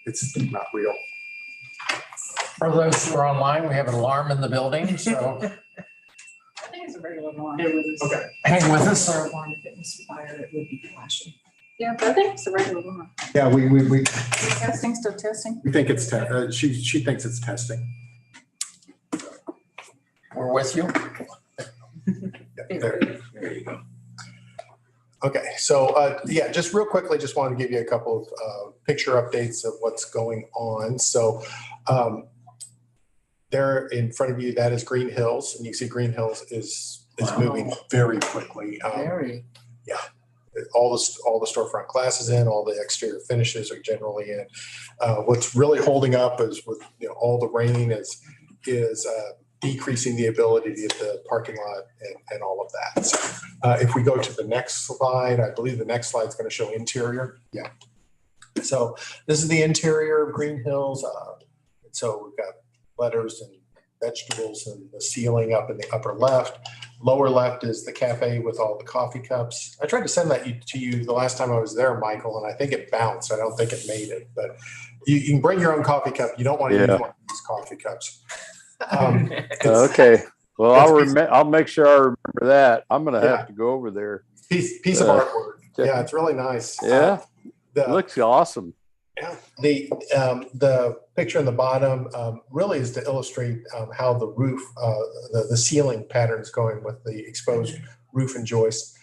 it's not real. For those who are online, we have an alarm in the building, so I think it's a regular alarm. okay, hang with us. Alarm, if it was fire, it would be flashing. Yeah, but I think it's a regular alarm. Yeah, we Testing, still testing? think it's, she thinks it's testing. We're with you. Yeah, there you go. Okay, so yeah, just real quickly, just wanted to give you a couple of picture updates of what's going on. So there in front of you, that is Green Hills, and you see Green Hills is moving very quickly. Very. All the storefront glass is in, all the exterior finishes are generally in. What's really holding up is with all the rain is decreasing the ability to get the parking lot and all of that. So if we go to the next slide, I believe the next slide is going to show interior. Yeah. So this is the interior of Green Hills. So we've got letters and vegetables and the ceiling up in the upper left. Lower left is the cafe with all the coffee cups. I tried to send that to you the last time I was there, Michael, and I think it bounced. I don't think it made it, but you can bring your own coffee cup. You don't want to use one of these coffee cups. Okay. Well, I'll make sure I remember that. I'm going to have to go over there. Piece of artwork. Yeah, it's really nice. Yeah. It looks awesome. Yeah. The picture on the bottom really is to illustrate how the roof, the ceiling pattern is going with the exposed roof and joist,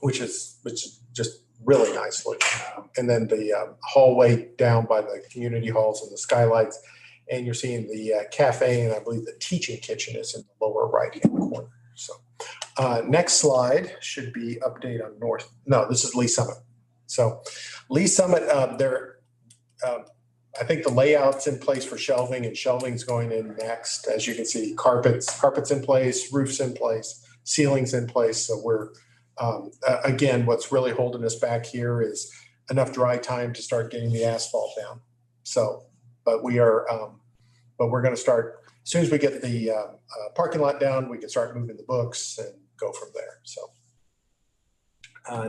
which is just really nice looking. And then the hallway down by the community halls and the skylights. And you're seeing the cafe, and I believe the teaching kitchen is in the lower right-hand corner. So next slide should be update on North. No, this is Lee Summit. So Lee Summit, I think the layout's in place for shelving, and shelving's going in next. As you can see, carpets in place, roofs in place, ceilings in place. So we're, again, what's really holding us back here is enough dry time to start getting the asphalt down. So, but we're going to start, as soon as we get the parking lot down, we can start moving the books and go from there. So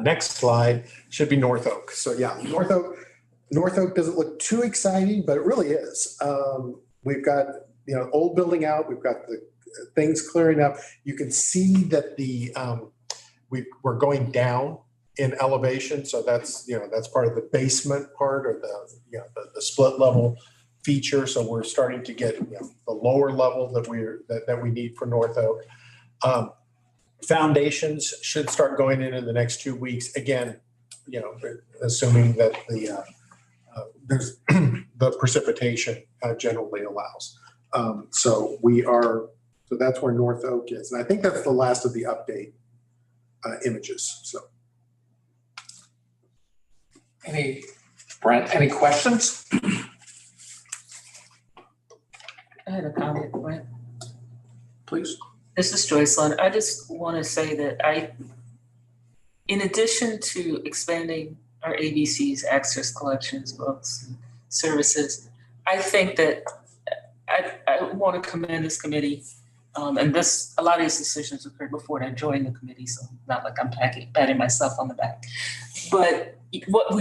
next slide should be North Oak. So yeah, North Oak doesn't look too exciting, but it really is. We've got, old building out. We've got the things clearing up. You can see that we're going down in elevation. So that's part of the basement part or the split level feature. So we're starting to get the lower level that we need for North Oak. Foundations should start going in the next 2 weeks. Again, assuming that there's the precipitation generally allows. So that's where North Oak is, and I think that's the last of the update images. So, Brent, any questions? I had a comment, Brent. Please. This is Joycelyn. I just want to say that in addition to expanding our ABC's access collections, books, and services, I think that I want to commend this committee. And a lot of these decisions occurred before I joined the committee, so not like I'm patting myself on the back. But what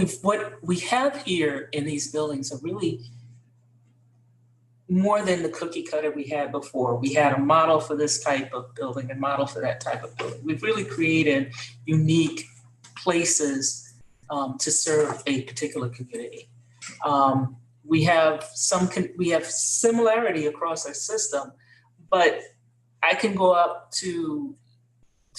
we have here in these buildings are really more than the cookie cutter we had before. We had a model for this type of building and model for that type of building. We've really created unique places to serve a particular community. We have similarity across our system, but I can go up to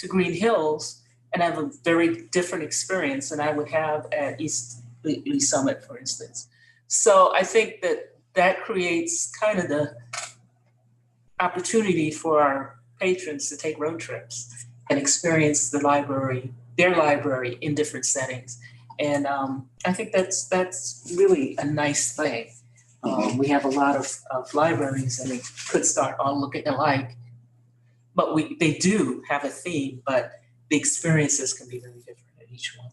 Green Hills and have a very different experience than I would have at East Lee Summit, for instance. So I think that creates kind of the opportunity for our patrons to take road trips and experience their library in different settings. And I think that's really a nice thing. We have a lot of libraries and they could start all looking alike, but they do have a theme, but the experiences can be very different at each one.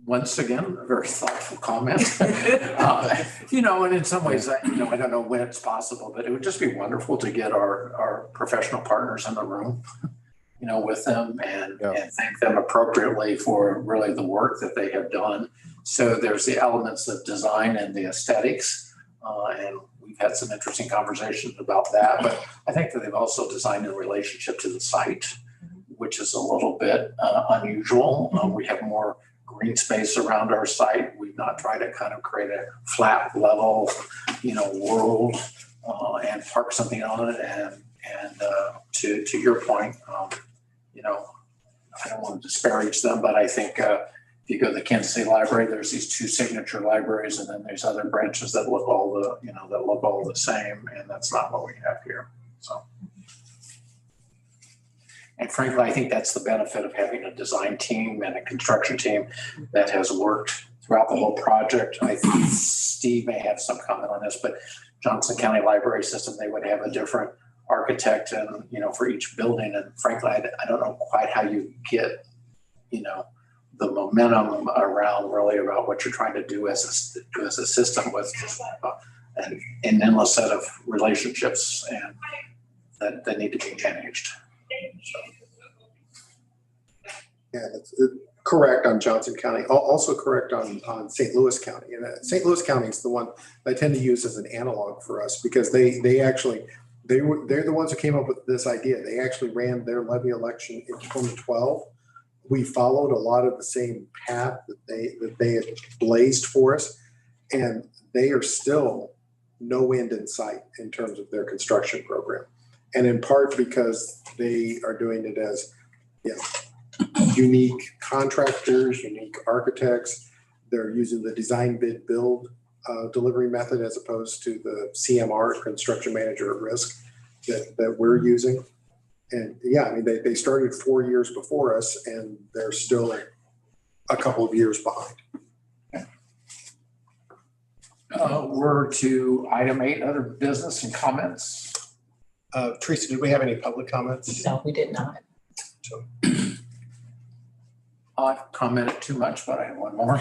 Once again, a very thoughtful comment. And in some ways, I don't know when it's possible, but it would just be wonderful to get our professional partners in the room with them and Yeah. thank them appropriately for really the work that they have done. So there's the elements of design and the aesthetics, and we've had some interesting conversations about that. But I think that they've also designed in relationship to the site, which is a little bit unusual. We have more green space around our site. We've not tried to kind of create a flat level, world and park something on it. And to your point, I don't want to disparage them, but I think if you go to the Kansas City Library, there's these two signature libraries, and then there's other branches that look all the same, and that's not what we have here. So, and frankly, I think that's the benefit of having a design team and a construction team that has worked throughout the whole project. I think Steve may have some comment on this, but Johnson County Library System, they would have a different architect and, for each building. And frankly, I don't know quite how you get, the momentum around really about what you're trying to do as a system with an endless set of relationships and that need to be managed. So. Yeah, that's correct on Johnson County. Also correct on St. Louis County. And St. Louis County is the one I tend to use as an analog for us because they're the ones who came up with this idea. They actually ran their levy election in 2012. We followed a lot of the same path that they had blazed for us, and they are still no end in sight in terms of their construction program. And in part because they are doing it as unique contractors, unique architects. They're using the design bid build delivery method as opposed to the CMR, construction manager at risk, that we're using. And they started 4 years before us, and they're still a couple of years behind. We're to item 8, other business and comments. Teresa, did we have any public comments? No, we did not. I've commented too much, but I have one more.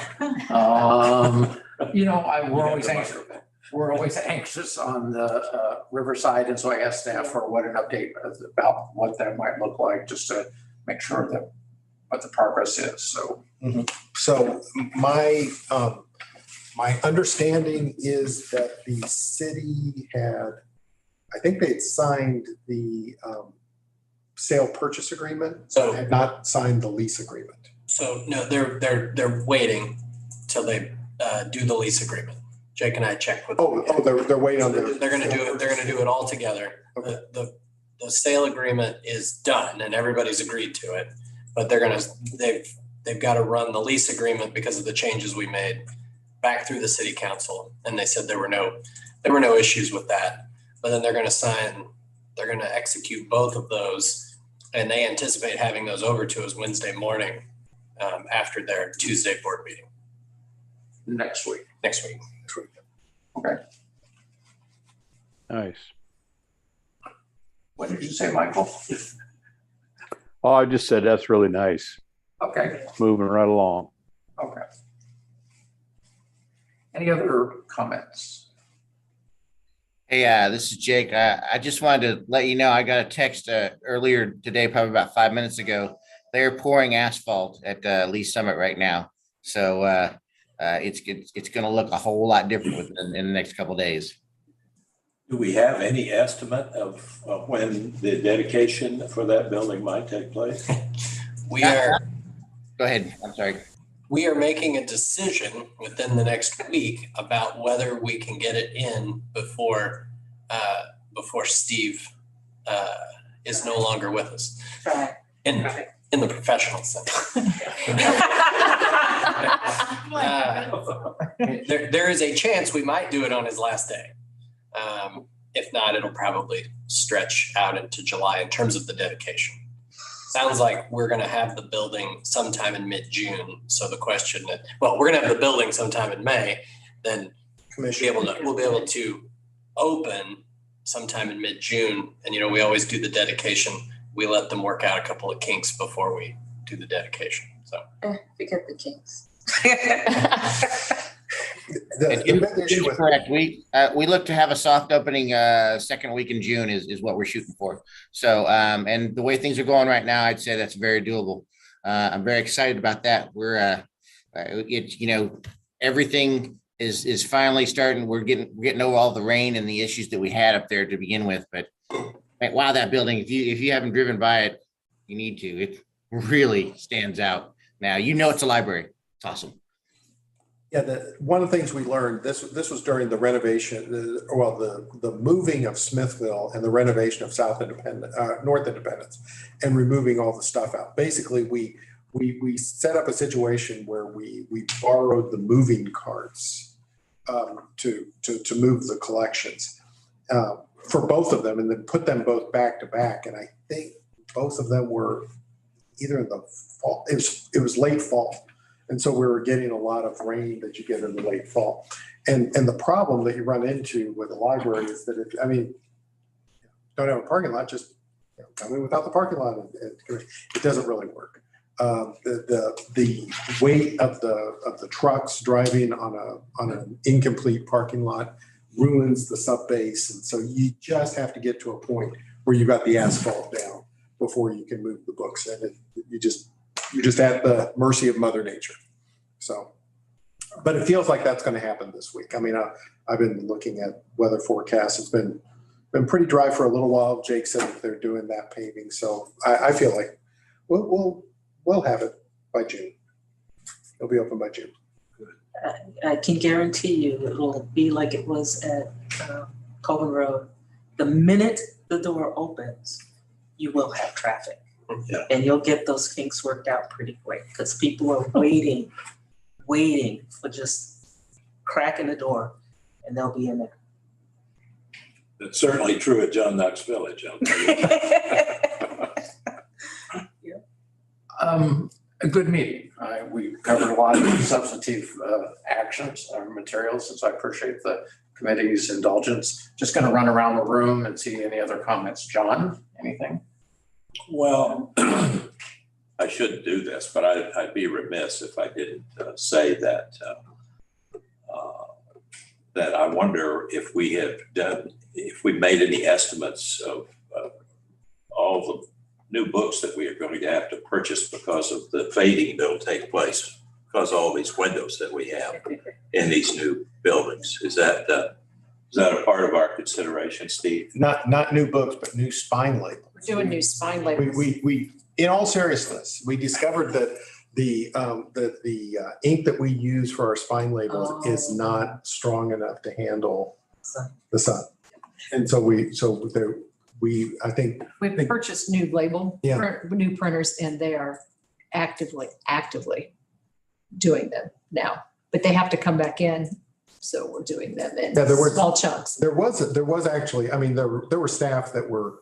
We're always anxious on the Riverside, and so I asked staff for what an update about what that might look like, just to make sure that what the progress is. So, So my understanding is that the city I think they'd signed the sale purchase agreement, So had not signed the lease agreement. So no, they're waiting till they do the lease agreement. Jake and I checked with them. They're waiting on They're going to do it. They're going to do it all together. Okay. The sale agreement is done and everybody's agreed to it, but they've got to run the lease agreement because of the changes we made back through the city council. And they said there were no issues with that. But then they're going to execute both of those, and they anticipate having those over to us Wednesday morning after their Tuesday board meeting. next week. Okay. Nice. What did you say, Michael? Oh, I just said that's really nice. Okay. Moving right along. Okay. Any other comments? Hey, this is Jake. I just wanted to let you know, I got a text earlier today, probably about 5 minutes ago. They're pouring asphalt at Lee Summit right now. So it's going to look a whole lot different in the next couple of days. Do we have any estimate of when the dedication for that building might take place? We are. Go ahead. I'm sorry. We are making a decision within the next week about whether we can get it in before Steve is no longer with us. Right. In the professional sense. There is a chance we might do it on his last day. If not, it'll probably stretch out into July in terms of the dedication. Sounds like we're going to have the building sometime in mid-June. So the question we're going to have the building sometime in May, then we'll be able to open sometime in mid-June. And, we always do the dedication. We let them work out a couple of kinks before we do the dedication. So Forget the kinks. And June's correct. We look to have a soft opening second week in June is what we're shooting for. So and the way things are going right now, I'd say that's very doable. I'm very excited about that. We're it's everything is finally starting. We're getting over all the rain and the issues that we had up there to begin with. But wow, that building, if you haven't driven by it, you need to. It really stands out. Now it's a library. It's awesome. Yeah, one of the things we learned, this was during the renovation, the moving of Smithville and the renovation of North Independence, and removing all the stuff out. Basically, we set up a situation where we borrowed the moving carts to move the collections for both of them, and then put them both back to back. And I think both of them were either in the fall. It was late fall. And so we were getting a lot of rain that you get in the late fall. And the problem that you run into with the library is that don't have a parking lot, just come in without the parking lot. It doesn't really work. The weight of the trucks driving on an incomplete parking lot ruins the sub base. And so you just have to get to a point where you got the asphalt down before you can move the books in. You're just at the mercy of Mother Nature. So, but it feels like that's going to happen this week. I mean, I've been looking at weather forecasts. It's been pretty dry for a little while. Jake said that they're doing that paving. So I feel like we'll have it by June. It'll be open by June. I can guarantee you it will be like it was at Coleman Road. The minute the door opens, you will have traffic. Yeah. And you'll get those kinks worked out pretty quick because people are waiting for just cracking the door and they'll be in there. It's certainly true at John Knox Village. I'll tell you. A good meeting. We covered a lot of substantive actions or materials, and so I appreciate the committee's indulgence. Just going to run around the room and see any other comments. John, anything? Well, I shouldn't do this, but I'd be remiss if I didn't say that that I wonder if we made any estimates of all the new books that we are going to have to purchase because of the fading that will take place because of all these windows that we have in these new buildings. Is that a part of our consideration, Steve? Not new books, but new spine labels. We're doing new spine labels. We in all seriousness, we discovered that the ink that we use for our spine labels is not strong enough to handle the sun. And so I think We've purchased new new printers, and they are actively doing them now, but they have to come back in. So we're doing them in small chunks. There was actually, I mean, there were staff that were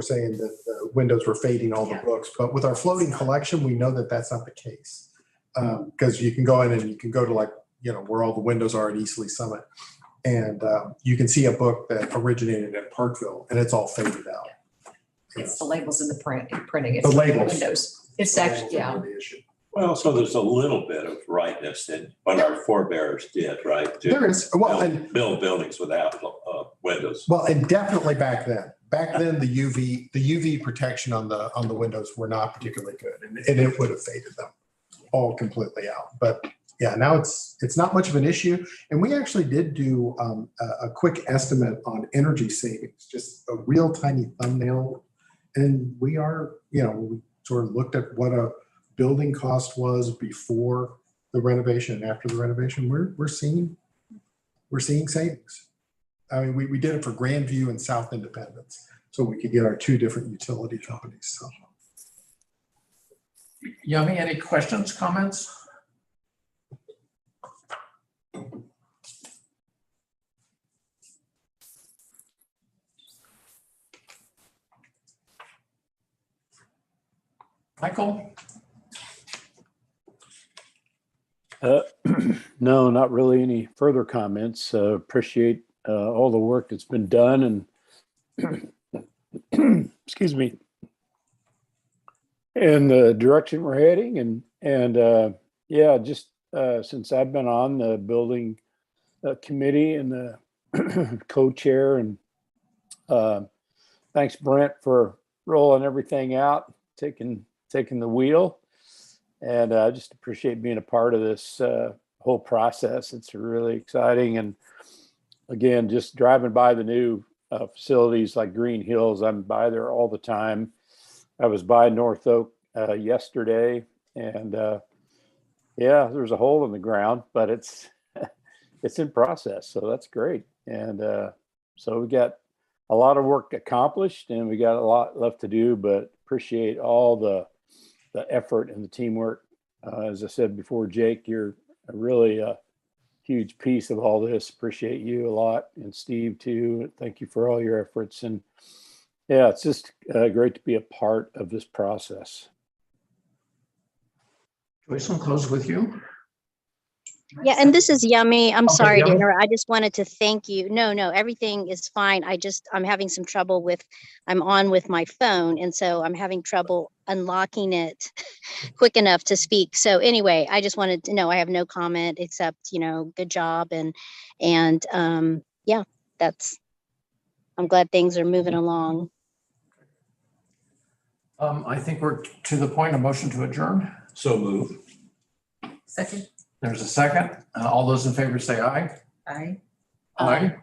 saying that the windows were fading all the books, but with our floating collection, we know that that's not the case. Because you can go in and you can go to where all the windows are at Eastleigh Summit, and you can see a book that originated at Parkville, and it's all faded out. It's the labels in the printing. It's The labels. Windows. It's actually, The issue. Well, so there's a little bit of rightness in what our forebears did, right? To There is. Well, build buildings without windows. Well, and definitely back then. Back then, the UV protection on the windows were not particularly good, and it would have faded them all completely out. But yeah, now it's not much of an issue. And we actually did do a quick estimate on energy savings, just a real tiny thumbnail. And we sort of looked at what a building cost was before the renovation and after the renovation. We're seeing savings. I mean, we did it for Grandview and South Independence, so we could get our two different utility companies. So. Yummy, any questions, comments? Michael? No, not really any further comments. Appreciate all the work that's been done and excuse me, and the direction we're heading. And yeah, just since I've been on, the building committee and the co-chair, and thanks Brent for rolling everything out, taking the wheel, and I just appreciate being a part of this whole process. It's really exciting, and again, just driving by the new facilities like Green Hills, I'm by there all the time. I was by North Oak yesterday, and yeah, there's a hole in the ground, but it's in process, so that's great. And so we got a lot of work accomplished, and we got a lot left to do, but appreciate all the effort and the teamwork. As I said before, Jake, you're really a huge piece of all this. Appreciate you a lot, and Steve too. Thank you for all your efforts. And yeah, it's just great to be a part of this process. Joyce, I'll close with you. Yeah, and this is Yummy. I'm Okay, sorry to Yummy. interrupt. I just wanted to thank you. No, everything is fine. I'm having some trouble I'm on with my phone, and so I'm having trouble unlocking it quick enough to speak. So anyway, I just wanted to know, I have no comment except, good job. And yeah, I'm glad things are moving along. I think we're to the point of motion to adjourn. So move. Second. There's a second. All those in favor say aye. Aye. Aye.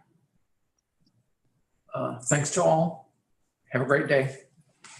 Thanks to all. Have a great day.